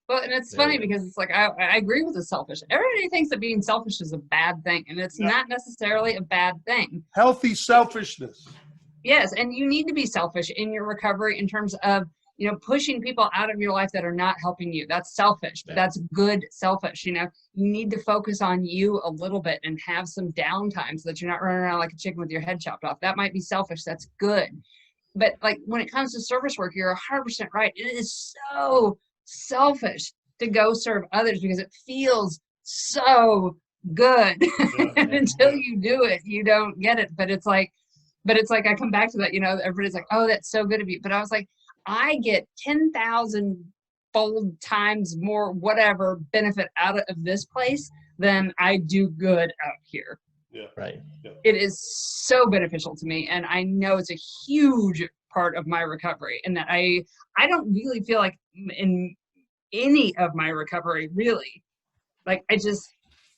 Well, and it's funny because it's like, I agree with the selfish. Everybody thinks that being selfish is a bad thing, and it's not necessarily a bad thing. Healthy selfishness. Yes, and you need to be selfish in your recovery in terms of, pushing people out of your life that are not helping you. That's selfish, but that's good selfish. You need to focus on you a little bit and have some downtime so that you're not running around like a chicken with your head chopped off. That might be selfish. That's good. But like when it comes to service work, you're 100% right. It is so selfish to go serve others because it feels so good. And until you do it, you don't get it. But it's like I come back to that, everybody's like, oh, that's so good of you. But I was like, I get 10,000 fold times more whatever benefit out of this place than I do good out here. Yeah. Right. Yeah. It is so beneficial to me. And I know it's a huge part of my recovery, and that I don't really feel like in any of my recovery, really, like I just,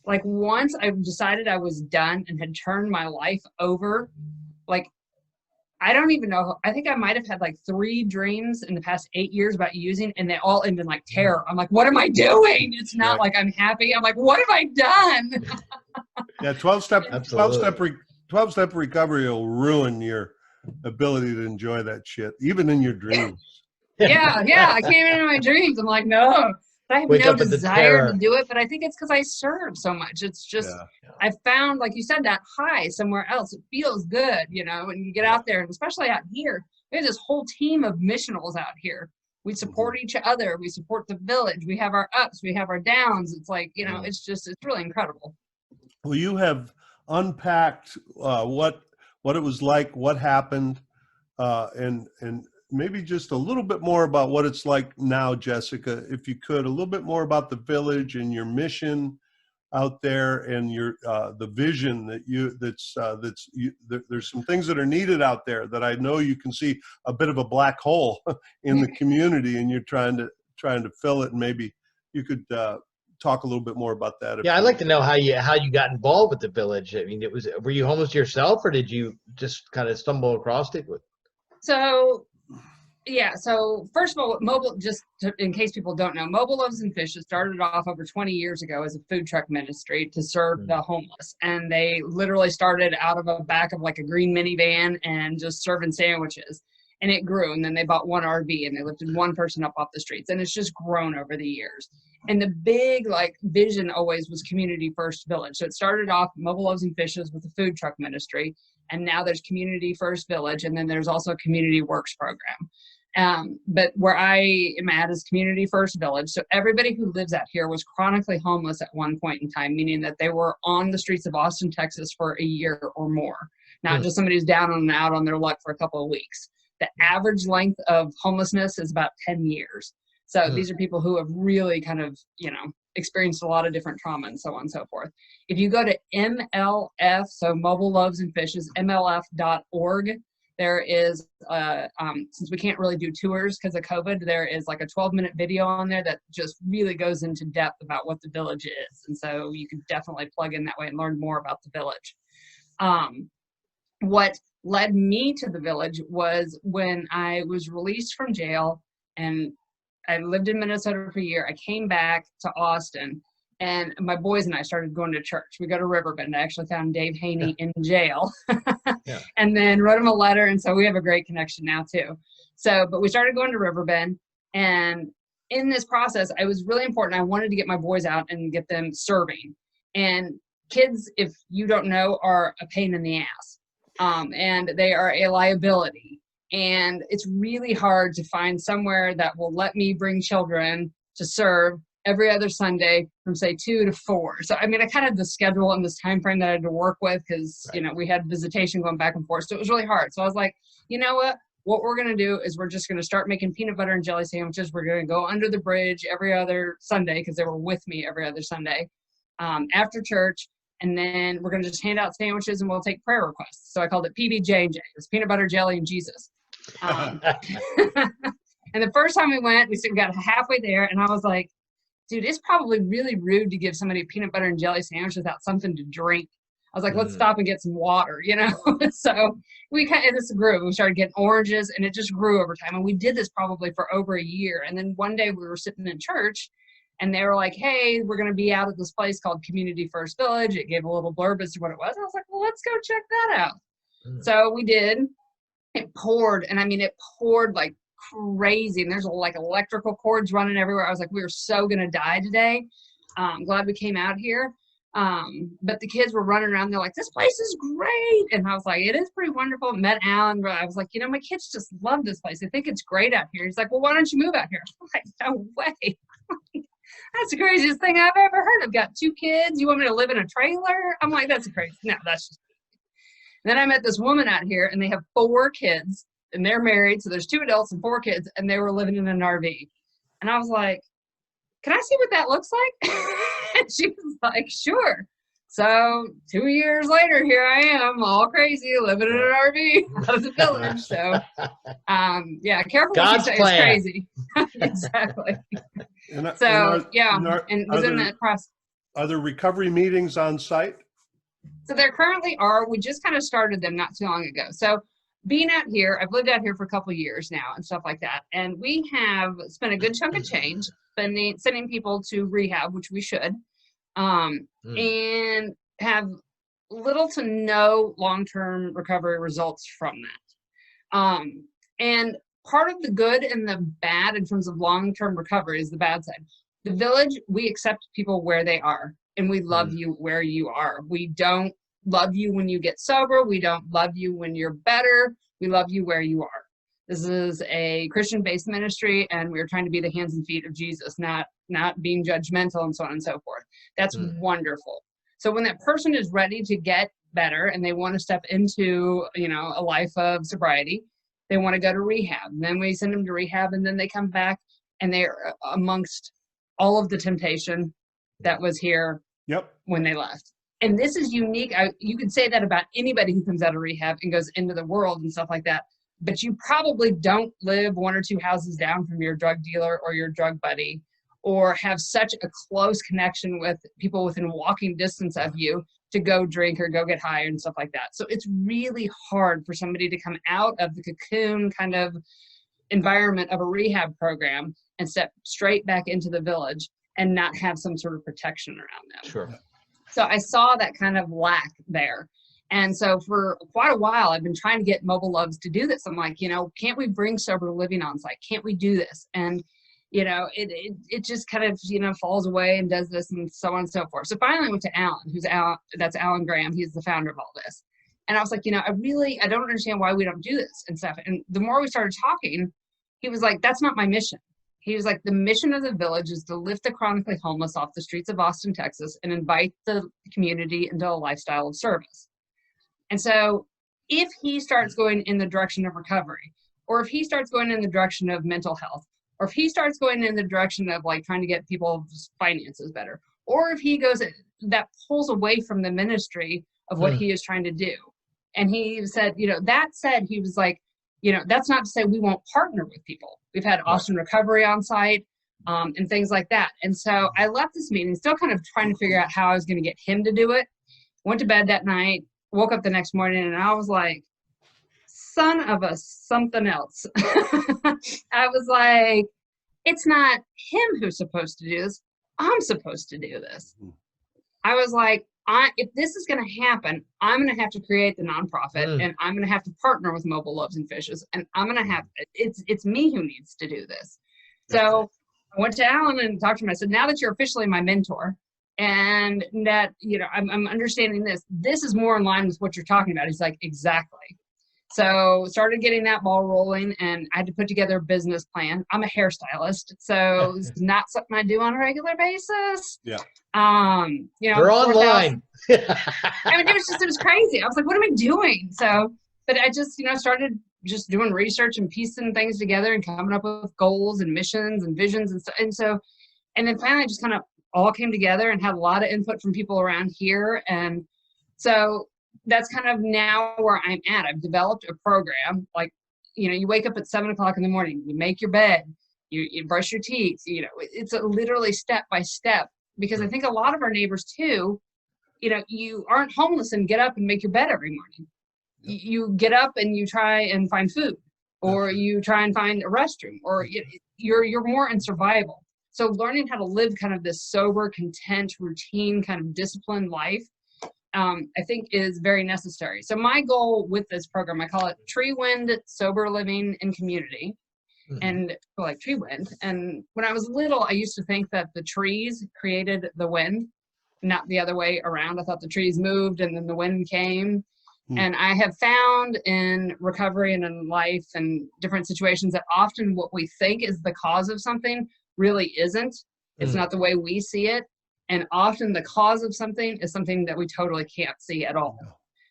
like once I decided I was done and had turned my life over, like, I don't even know. I think I might have had like 3 dreams in the past 8 years about using, and they all ended in like terror. I'm like, what am I doing? It's not like I'm happy. I'm like, what have I done? Yeah, 12-step recovery will ruin your ability to enjoy that shit, even in your dreams. Yeah. I came into my dreams. I'm like, no. But I have no desire to do it, but I think it's because I serve so much. It's just, I found, like you said, that high somewhere else. It feels good, when you get out there, and especially out here, there's this whole team of missionals out here. We support each other. We support the village. We have our ups. We have our downs. It's like, it's really incredible. Well, you have unpacked what it was like, what happened, and maybe just a little bit more about what it's like now, Jessica, if you could, a little bit more about the village and your mission out there, and your the vision that there's some things that are needed out there that I know you can see a bit of a black hole in the community, and you're trying to fill it. And maybe you could talk a little bit more about that. Yeah, I'd like to know how you got involved with the village. I mean, were you homeless yourself, or did you just kind of stumble across it? So first of all, Mobile, just in case people don't know, Mobile Loaves and Fishes started off over 20 years ago as a food truck ministry to serve the homeless. And they literally started out of the back of like a green minivan and just serving sandwiches. And it grew. And then they bought one RV and they lifted one person up off the streets. And it's just grown over the years. And the big vision always was Community First Village. So it started off Mobile Loaves and Fishes with the food truck ministry. And now there's Community First Village. And then there's also a Community Works program. But where I am at is Community First Village. So everybody who lives out here was chronically homeless at one point in time, meaning that they were on the streets of Austin, Texas for a year or more. Not just somebody who's down and out on their luck for a couple of weeks. the average length of homelessness is about 10 years. So these are people who have really kind of, experienced a lot of different trauma and so on and so forth. If you go to MLF, so Mobile Loaves and Fishes, MLF.org, there is, since we can't really do tours because of COVID, there is like a 12-minute video on there that just really goes into depth about what the village is. And so you can definitely plug in that way and learn more about the village. What led me to the village was when I was released from jail and I lived in Minnesota for a year. I came back to Austin, and my boys and I started going to church. We go to Riverbend. I actually found Dave Haney in jail and then wrote him a letter. And so we have a great connection now too. So, but we started going to Riverbend, and in this process, it was really important. I wanted to get my boys out and get them serving. And kids, if you don't know, are a pain in the ass. And they are a liability. And it's really hard to find somewhere that will let me bring children to serve every other Sunday from say 2 to 4. So, I mean, I kind of had the schedule and this time frame that I had to work with because, we had visitation going back and forth. So it was really hard. So I was like, you know what we're going to do is we're just going to start making peanut butter and jelly sandwiches. We're going to go under the bridge every other Sunday because they were with me every other Sunday after church. And then we're going to just hand out sandwiches and we'll take prayer requests. So I called it PBJ&J. It was peanut butter, jelly, and Jesus. And the first time we went, we got halfway there and I was like, dude, it's probably really rude to give somebody a peanut butter and jelly sandwich without something to drink. I was like, let's stop and get some water, So we this grew. We started getting oranges and it just grew over time. And we did this probably for over a year. And then one day we were sitting in church and they were like, hey, we're going to be out at this place called Community First Village. It gave a little blurb as to what it was. I was like, well, let's go check that out. So we did. It poured. And I mean, it poured like crazy. And there's like electrical cords running everywhere. I was like, we were so going to die today. I'm glad we came out here. But the kids were running around. They're like, this place is great. And I was like, it is pretty wonderful. Met Alan. I was like, my kids just love this place. They think it's great out here. He's like, well, why don't you move out here? I'm like, no way. That's the craziest thing I've ever heard. I've got 2 kids. You want me to live in a trailer? I'm like, that's crazy. No, that's just crazy. And then I met this woman out here and they have 4 kids and they're married. So there's 2 adults and 4 kids and they were living in an RV. And I was like, can I see what that looks like? And she was like, sure. So 2 years later, here I am, all crazy, living in an RV out of the village. So, careful what you say is crazy. Exactly. And was in that process. Are there recovery meetings on site? So there currently are. We just kind of started them not too long ago. So being out here, I've lived out here for a couple of years now and stuff like that. And we have spent a good chunk of change sending people to rehab, which we should, and have little to no long-term recovery results from that. And part of the good and the bad in terms of long-term recovery is the bad side. The village, we accept people where they are, and we love you where you are. We don't love you when you get sober. We don't love you when you're better. We love you where you are. This is a Christian-based ministry, and we're trying to be the hands and feet of Jesus, not being judgmental and so on and so forth. That's wonderful. So when that person is ready to get better and they want to step into, a life of sobriety, they want to go to rehab. And then we send them to rehab, and then they come back and they're amongst all of the temptation that was here when they left. And this is unique. You could say that about anybody who comes out of rehab and goes into the world and stuff like that. But you probably don't live 1 or 2 houses down from your drug dealer or your drug buddy, or have such a close connection with people within walking distance of you to go drink or go get high and stuff like that. So it's really hard for somebody to come out of the cocoon kind of environment of a rehab program and step straight back into the village and not have some sort of protection around them. Sure. So I saw that kind of lack there. And so for quite a while, I've been trying to get Mobile Loves to do this. I'm like, can't we bring sober living on site? Can't we do this? And, it just kind of, falls away and does this and so on and so forth. So finally I went to Alan, that's Alan Graham. He's the founder of all this. And I was like, I don't understand why we don't do this and stuff. And the more we started talking, he was like, that's not my mission. He was like, the mission of the village is to lift the chronically homeless off the streets of Austin, Texas, and invite the community into a lifestyle of service. And so if he starts going in the direction of recovery, or if he starts going in the direction of mental health, or if he starts going in the direction of like trying to get people's finances better, or if he goes that pulls away from the ministry of what he is trying to do. And he said, that said, he was like, that's not to say we won't partner with people. We've had Austin Recovery on site and things like that. And so I left this meeting still kind of trying to figure out how I was going to get him to do it. Went to bed that night, woke up the next morning, and I was like, son of a something else. I was like, it's not him who's supposed to do this. I'm supposed to do this. I was like, if this is going to happen, I'm going to have to create the nonprofit, and I'm going to have to partner with Mobile Loaves and Fishes, and I'm going to have, it's me who needs to do this. So I went to Alan and talked to him. I said, now that you're officially my mentor, and that, I'm understanding this is more in line with what you're talking about. He's like, exactly. So started getting that ball rolling, and I had to put together a business plan. I'm a hairstylist, so it's not something I do on a regular basis. Yeah. They're online. I mean, it was crazy. I was like, what am I doing? So, but I just, started just doing research and piecing things together and coming up with goals and missions and visions and stuff. And then finally just kind of all came together and had a lot of input from people around here. And so that's kind of now where I'm at. I've developed a program, like, you wake up at 7 o'clock in the morning, you make your bed, you brush your teeth, it's literally step by step, because I think a lot of our neighbors too, you aren't homeless and get up and make your bed every morning. You get up and you try and find food, or you try and find a restroom, or you're more in survival. So learning how to live kind of this sober, content, routine, kind of disciplined life, I think is very necessary. So my goal with this program, I call it Tree Wind Sober Living in Community, and like tree wind. And when I was little, I used to think that the trees created the wind, not the other way around. I thought the trees moved and then the wind came. And I have found in recovery and in life and different situations that often what we think is the cause of something really isn't. It's not the way we see it. And often the cause of something is something that we totally can't see at all.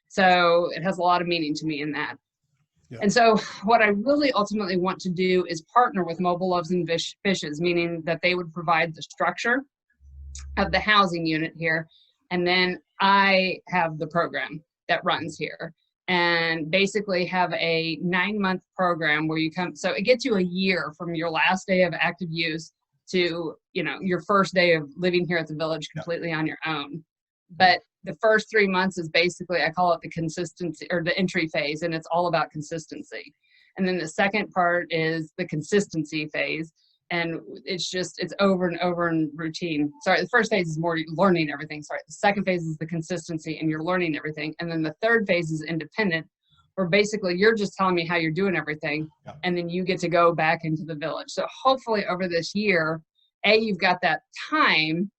So it has a lot of meaning to me in that. Yeah. And so what I really ultimately want to do is partner with Mobile Loaves and Fishes, meaning that they would provide the structure of the housing unit here. And then I have the program that runs here, and basically have a 9-month program where you come. So it gets you a year from your last day of active use to, your first day of living here at the village completely on your own. But the first 3 months is basically, I call it the consistency, or the entry phase, and it's all about consistency. And then the second part is the consistency phase, and it's over and over in routine. Sorry, the first phase is more learning everything. Sorry, the second phase is the consistency, and you're learning everything. And then the third phase is independent, where basically you're just telling me how you're doing everything, and then you get to go back into the village. So hopefully over this year, you've got that time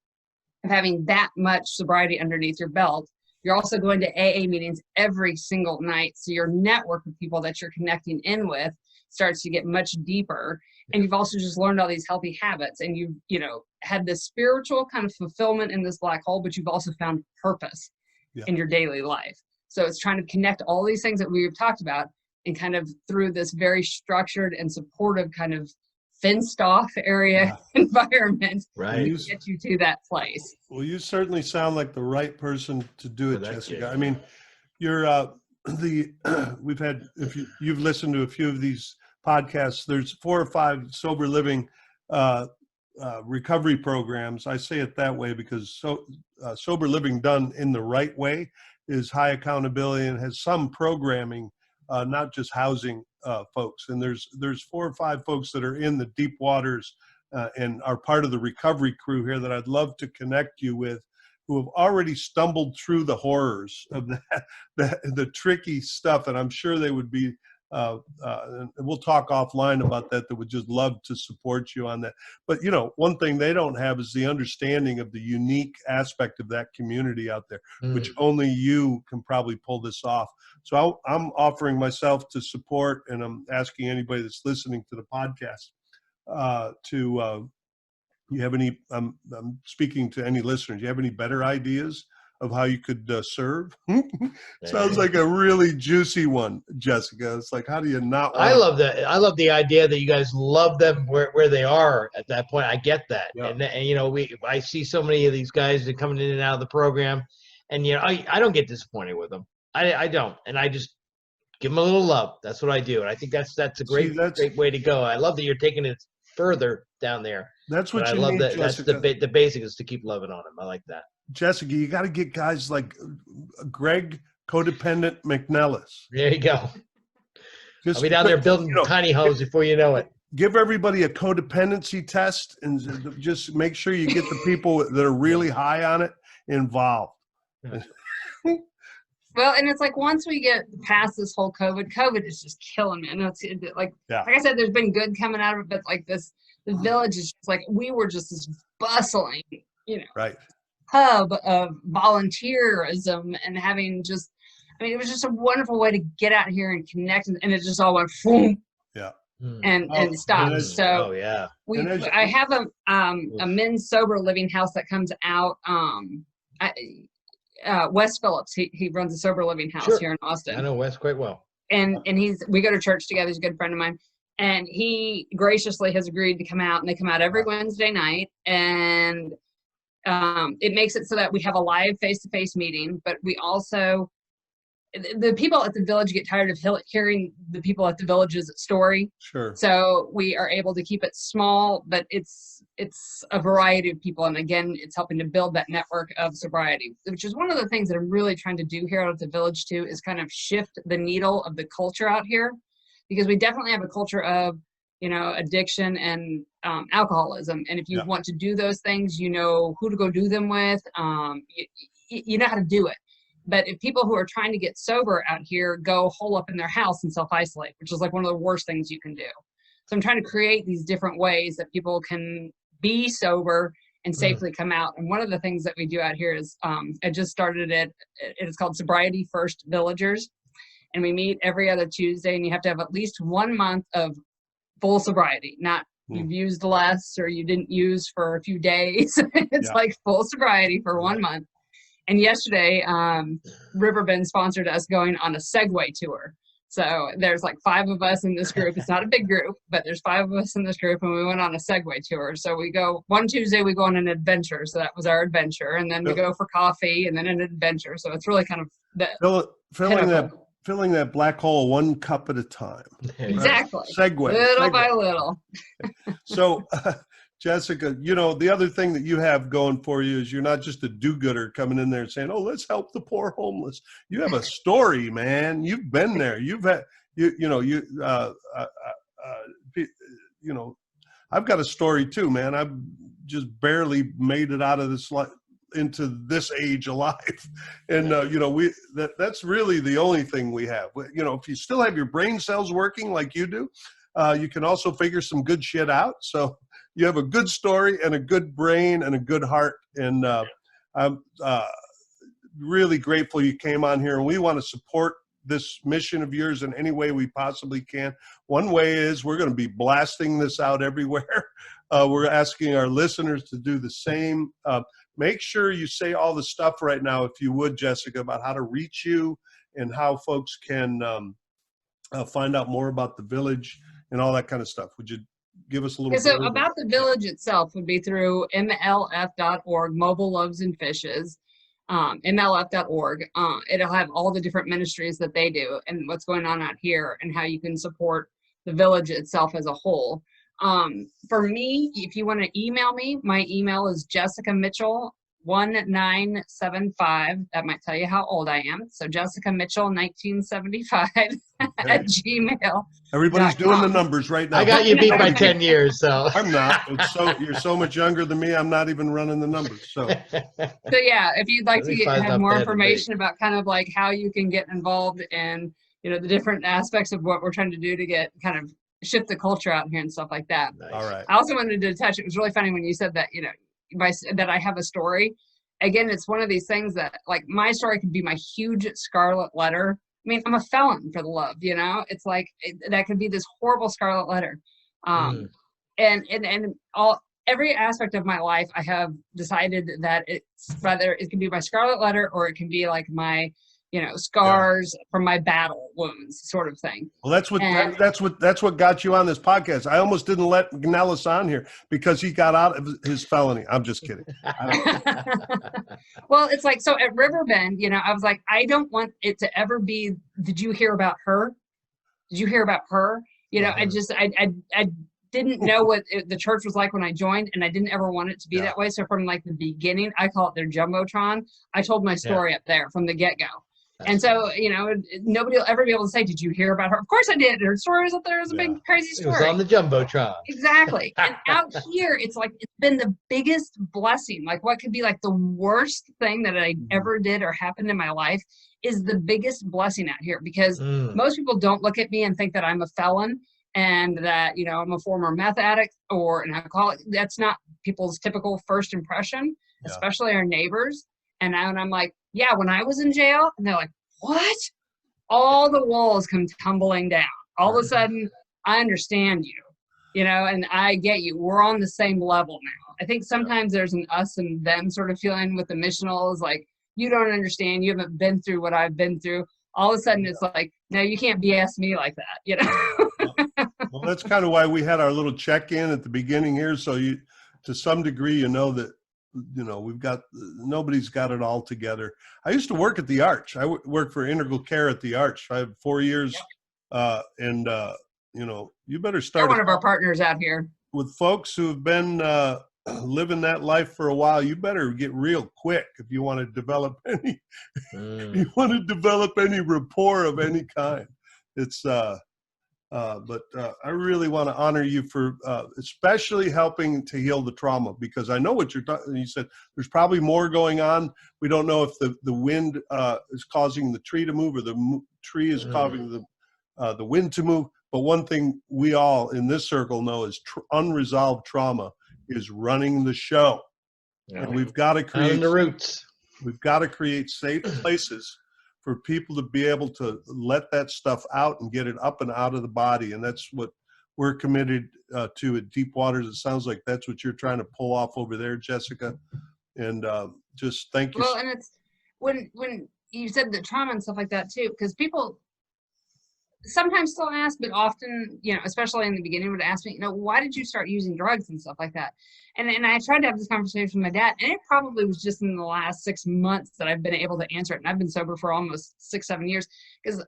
of having that much sobriety underneath your belt. You're also going to AA meetings every single night, so your network of people that you're connecting in with starts to get much deeper. And you've also just learned all these healthy habits, and you've, had this spiritual kind of fulfillment in this black hole, but you've also found purpose in your daily life. So it's trying to connect all these things that we've talked about, and kind of through this very structured and supportive kind of fenced off area environment, to get you to that place. Well, you certainly sound like the right person to do it, Jessica. Good. I mean, you're we've had, if you've listened to a few of these podcasts, there's 4 or 5 sober living recovery programs. I say it that way because sober living done in the right way is high accountability and has some programming, not just housing folks. And there's 4 or 5 folks that are in the deep waters and are part of the recovery crew here that I'd love to connect you with, who have already stumbled through the horrors of the tricky stuff. And I'm sure they would be, we'll talk offline about that, would just love to support you on that. But, one thing they don't have is the understanding of the unique aspect of that community out there, which only you can probably pull this off. So I'm offering myself to support, and I'm asking anybody that's listening to the podcast you have any, I'm speaking to any listeners, you have any better ideas of how you could serve. Sounds like a really juicy one, Jessica. It's like, how do you not want I love that. I love the idea that you guys love them where they are at that point. I get that. Yeah. And you know, I see so many of these guys that coming in and out of the program, and, you know, I don't get disappointed with them. I don't. And I just give them a little love. That's what I do. And I think that's a great way to go. I love that you're taking it further down there. That's what I you love need, that. Jessica. That's the basic is to keep loving on them. I like that. Jessica, you got to get guys like Greg Codependent McNelis. There you go. Just I'll be down there building tiny homes before you know it. Give everybody a codependency test and just make sure you get the people that are really high on it involved. Well, and it's like once we get past this whole COVID is just killing me. I know like I said, there's been good coming out of it, but like the village is just like, we were just this bustling, you know, hub of volunteerism and having just, I mean, it was just a wonderful way to get out here and connect, and it just all went boom. Yeah. And stopped. So yeah. I have a men's sober living house that comes out. Wes Phillips, he runs a sober living house here in Austin. I know Wes quite well. And we go to church together. He's a good friend of mine. And he graciously has agreed to come out, and they come out every Wednesday night. And it makes it so that we have a live face-to-face meeting, but we also, the people at the village get tired of hearing the people at the village's story. Sure. So we are able to keep it small, but it's a variety of people. And again, it's helping to build that network of sobriety, which is one of the things that I'm really trying to do here out at the village too, is kind of shift the needle of the culture out here, because we definitely have a culture of, you know, addiction and alcoholism. And if you want to do those things, you know who to go do them with. You know how to do it. But if people who are trying to get sober out here go hole up in their house and self-isolate, which is like one of the worst things you can do. So I'm trying to create these different ways that people can be sober and safely come out. And one of the things that we do out here is, I just started it. It is called Sobriety First Villagers. And we meet every other Tuesday, and you have to have at least 1 month of full sobriety, not you've used less or you didn't use for a few days. It's like full sobriety for 1 month. And yesterday, Riverbend sponsored us going on a Segway tour. So there's like 5 of us in this group. It's not a big group, but there's 5 of us in this group, and we went on a Segway tour. So we go one Tuesday, we go on an adventure. So that was our adventure. And then we go for coffee and then an adventure. So it's really kind of filling that black hole 1 cup at a time. Exactly. Segway. Little by little. So, Jessica, you know, the other thing that you have going for you is you're not just a do-gooder coming in there and saying, oh, let's help the poor homeless. You have a story, man. You've been there. You've had, you know, I've got a story too, man. I've just barely made it out of this into this age alive. And, you know, that's really the only thing we have. You know, if you still have your brain cells working like you do, you can also figure some good shit out. So you have a good story and a good brain and a good heart. And I'm really grateful you came on here, and we want to support this mission of yours in any way we possibly can. One way is we're going to be blasting this out everywhere. We're asking our listeners to do the same. Make sure you say all the stuff right now, if you would, Jessica, about how to reach you and how folks can find out more about the village and all that kind of stuff. Would you give us a little? So about the village itself would be through mlf.org, Mobile Loaves and Fishes, mlf.org. It'll have all the different ministries that they do and what's going on out here and how you can support the village itself as a whole. For me, if you want to email me, my email is Jessica Mitchell 1975. That might tell you how old I am. So Jessica Mitchell 1975 at Gmail. Everybody's doing the numbers right now. I got you beat by 10 years, so I'm not. You're so much younger than me. I'm not even running the numbers. So yeah, if you'd like to have more information about kind of like how you can get involved in, you know, the different aspects of what we're trying to do to get kind of shift the culture out here and stuff like that. Nice. All right. I also wanted to touch, it was really funny when you said that, you know, that I have a story. Again, it's one of these things that, like, my story could be my huge scarlet letter. I mean, I'm a felon, for the love, you know. It's like that could be this horrible scarlet letter, and all every aspect of my life, I have decided that it's whether it can be my scarlet letter or it can be like my, scars from my battle wounds sort of thing. Well, that's what got you on this podcast. I almost didn't let McNelis on here because he got out of his felony. I'm just kidding. Well, it's like, so at Riverbend, I was like, I don't want it to ever be, did you hear about her? Did you hear about her? I didn't know what the church was like when I joined, and I didn't ever want it to be that way. So from like the beginning, I call it their Jumbotron. I told my story up there from the get-go. And so, nobody will ever be able to say, did you hear about her? Of course I did. Her story was up there. It was a big, crazy story. It was on the Jumbotron. Exactly. And out here, it's like, it's been the biggest blessing. Like what could be like the worst thing that I ever did or happened in my life is the biggest blessing out here, because most people don't look at me and think that I'm a felon and that, I'm a former meth addict or an alcoholic. That's not people's typical first impression, especially our neighbors. And I'm like, yeah, when I was in jail, and they're like, what? All the walls come tumbling down. All of a sudden, I understand you, and I get you. We're on the same level now. I think sometimes there's an us and them sort of feeling with the missionals, like, you don't understand. You haven't been through what I've been through. All of a sudden, it's like, no, you can't BS me like that, Well, that's kind of why we had our little check-in at the beginning here. So you, to some degree, that, nobody's got it all together. I used to work at the Arch. I worked for Integral Care at the Arch. I had 4 years. You better start. They're one of our partners out here. With folks who have been living that life for a while, you better get real quick if you want to develop any, rapport of any kind. It's, but I really want to honor you for especially helping to heal the trauma, because I know what you're talking. You said there's probably more going on. We don't know if the wind is causing the tree to move or the tree is causing the wind to move. But one thing we all in this circle know is unresolved trauma is running the show. And we've got to create the roots. We've got to create safe places for people to be able to let that stuff out and get it up and out of the body. And that's what we're committed to at Deep Waters. It sounds like that's what you're trying to pull off over there, Jessica. And just thank you. Well, and it's when you said the trauma and stuff like that too, because people sometimes still ask, but often, especially in the beginning, would ask me, why did you start using drugs and stuff like that? And I tried to have this conversation with my dad, and it probably was just in the last 6 months that I've been able to answer it. And I've been sober for almost 6-7 years, because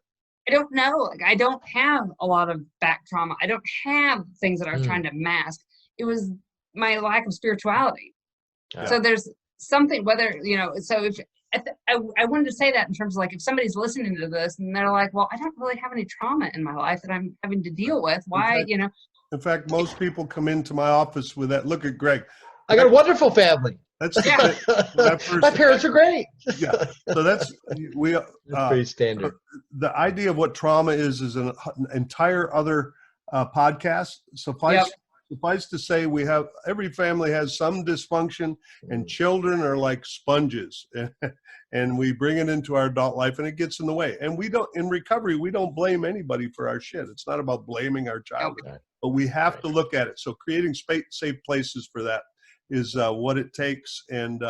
I don't know, like I don't have a lot of back trauma. I don't have things that I'm trying to mask. It was my lack of spirituality. So there's something, whether, so if, I wanted to say that in terms of like, if somebody's listening to this and they're like, well, I don't really have any trauma in my life that I'm having to deal with. Why, In fact, most people come into my office with that. Look at Greg. I got a wonderful family. That's my parents are great. Yeah. So that's pretty standard. The idea of what trauma is an entire other podcast. Suffice to say, every family has some dysfunction, and children are like sponges, and we bring it into our adult life, and it gets in the way. And in recovery, we don't blame anybody for our shit. It's not about blaming our child, but we have to look at it. So creating safe places for that is what it takes. And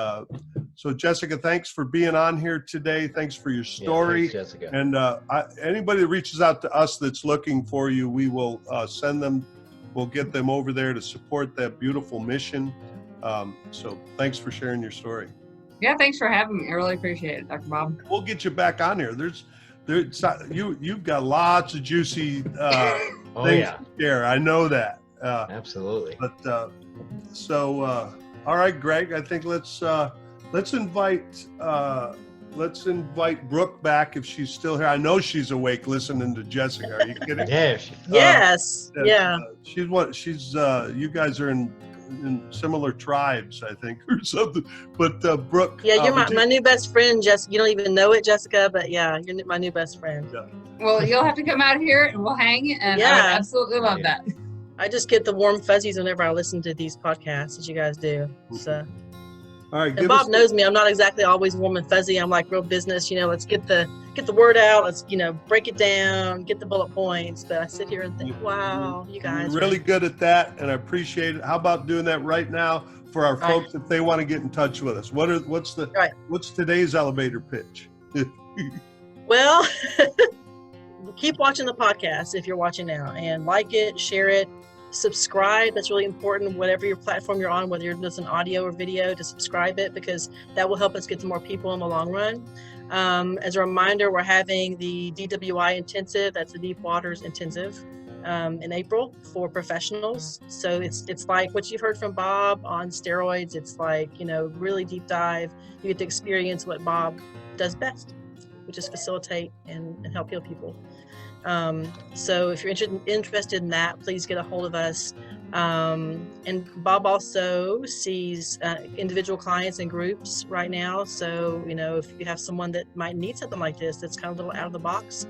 so, Jessica, thanks for being on here today. Thanks for your story. Thanks, Jessica. And anybody that reaches out to us that's looking for you, we will send them. We'll get them over there to support that beautiful mission. So thanks for sharing your story. Yeah, thanks for having me. I really appreciate it, Dr. Bob. We'll get you back on here. You've got lots of juicy things to share. I know that. Absolutely. But all right, Greg. I think let's invite Brooke back if she's still here. I know she's awake listening to Jessica. Are you kidding? Yes. Yes. Yeah. She's you guys are in similar tribes, I think, or something. But Brooke. Yeah, you're my new best friend, Jessica. You don't even know it, Jessica, but yeah, you're my new best friend. Yeah. Well, you'll have to come out here and we'll hang, and I would absolutely love that. I just get the warm fuzzies whenever I listen to these podcasts that you guys do. So. All right, and Bob knows me. I'm not exactly always warm and fuzzy. I'm like real business. Let's get the get the word out. Let's, break it down, get the bullet points. But I sit here and think, wow, you guys You're really good at that, and I appreciate it. How about doing that right now for our folks if they want to get in touch with us? What's today's elevator pitch? Well, keep watching the podcast if you're watching now, and like it, share it, subscribe. That's really important. Whatever your platform you're on, whether you're just an audio or video, to subscribe it, because that will help us get to more people in the long run. As a reminder, we're having the DWI intensive. That's the Deep Waters Intensive in April for professionals. So it's like what you've heard from Bob on steroids. It's like, really deep dive. You get to experience what Bob does best, which is facilitate and help heal people. So if you're interested in that, please get a hold of us. And Bob also sees individual clients and groups right now. So, if you have someone that might need something like this, that's kind of a little out of the box,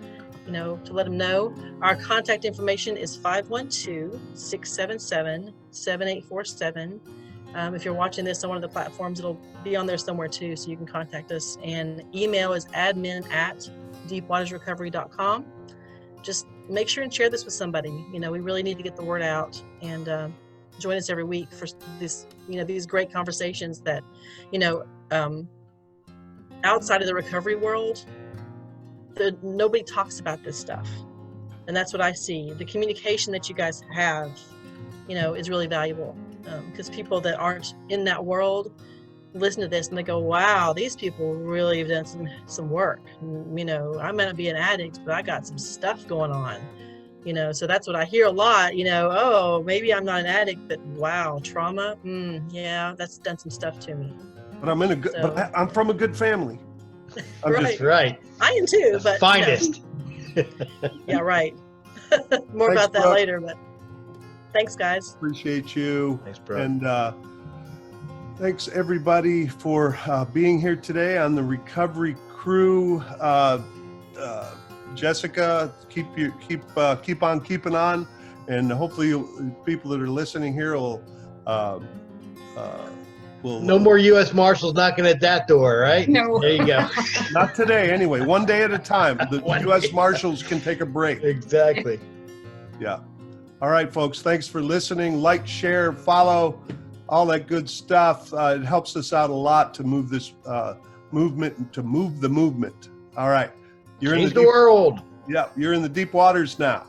to let them know. Our contact information is 512-677-7847. If you're watching this on one of the platforms, it'll be on there somewhere too, so you can contact us. And email is admin@deepwatersrecovery.com. Just make sure and share this with somebody. We really need to get the word out, and join us every week for this, these great conversations that, outside of the recovery world, nobody talks about this stuff. And that's what I see. The communication that you guys have, is really valuable, because people that aren't in that world listen to this and they go, wow, these people really have done some work. I may not be an addict, but I got some stuff going on. So that's what I hear a lot, oh, maybe I'm not an addict, but wow, trauma, yeah, that's done some stuff to me. But I'm from a good family. Right. I am too, the but finest. Yeah, right. More Thanks, about that bro. later, but thanks, guys. Appreciate you. Thanks, bro. And thanks everybody for being here today on the Recovery Crew. Jessica, keep on keeping on, and hopefully people that are listening here will no more U.S. Marshals knocking at that door, right? No. There you go. Not today, anyway. One day at a time. The U.S. Marshals can take a break. Exactly. Yeah. All right, folks. Thanks for listening. Like, share, follow, all that good stuff. It helps us out a lot to move this movement and to move the movement. All right. Change the world. Yeah, you're in the deep waters now.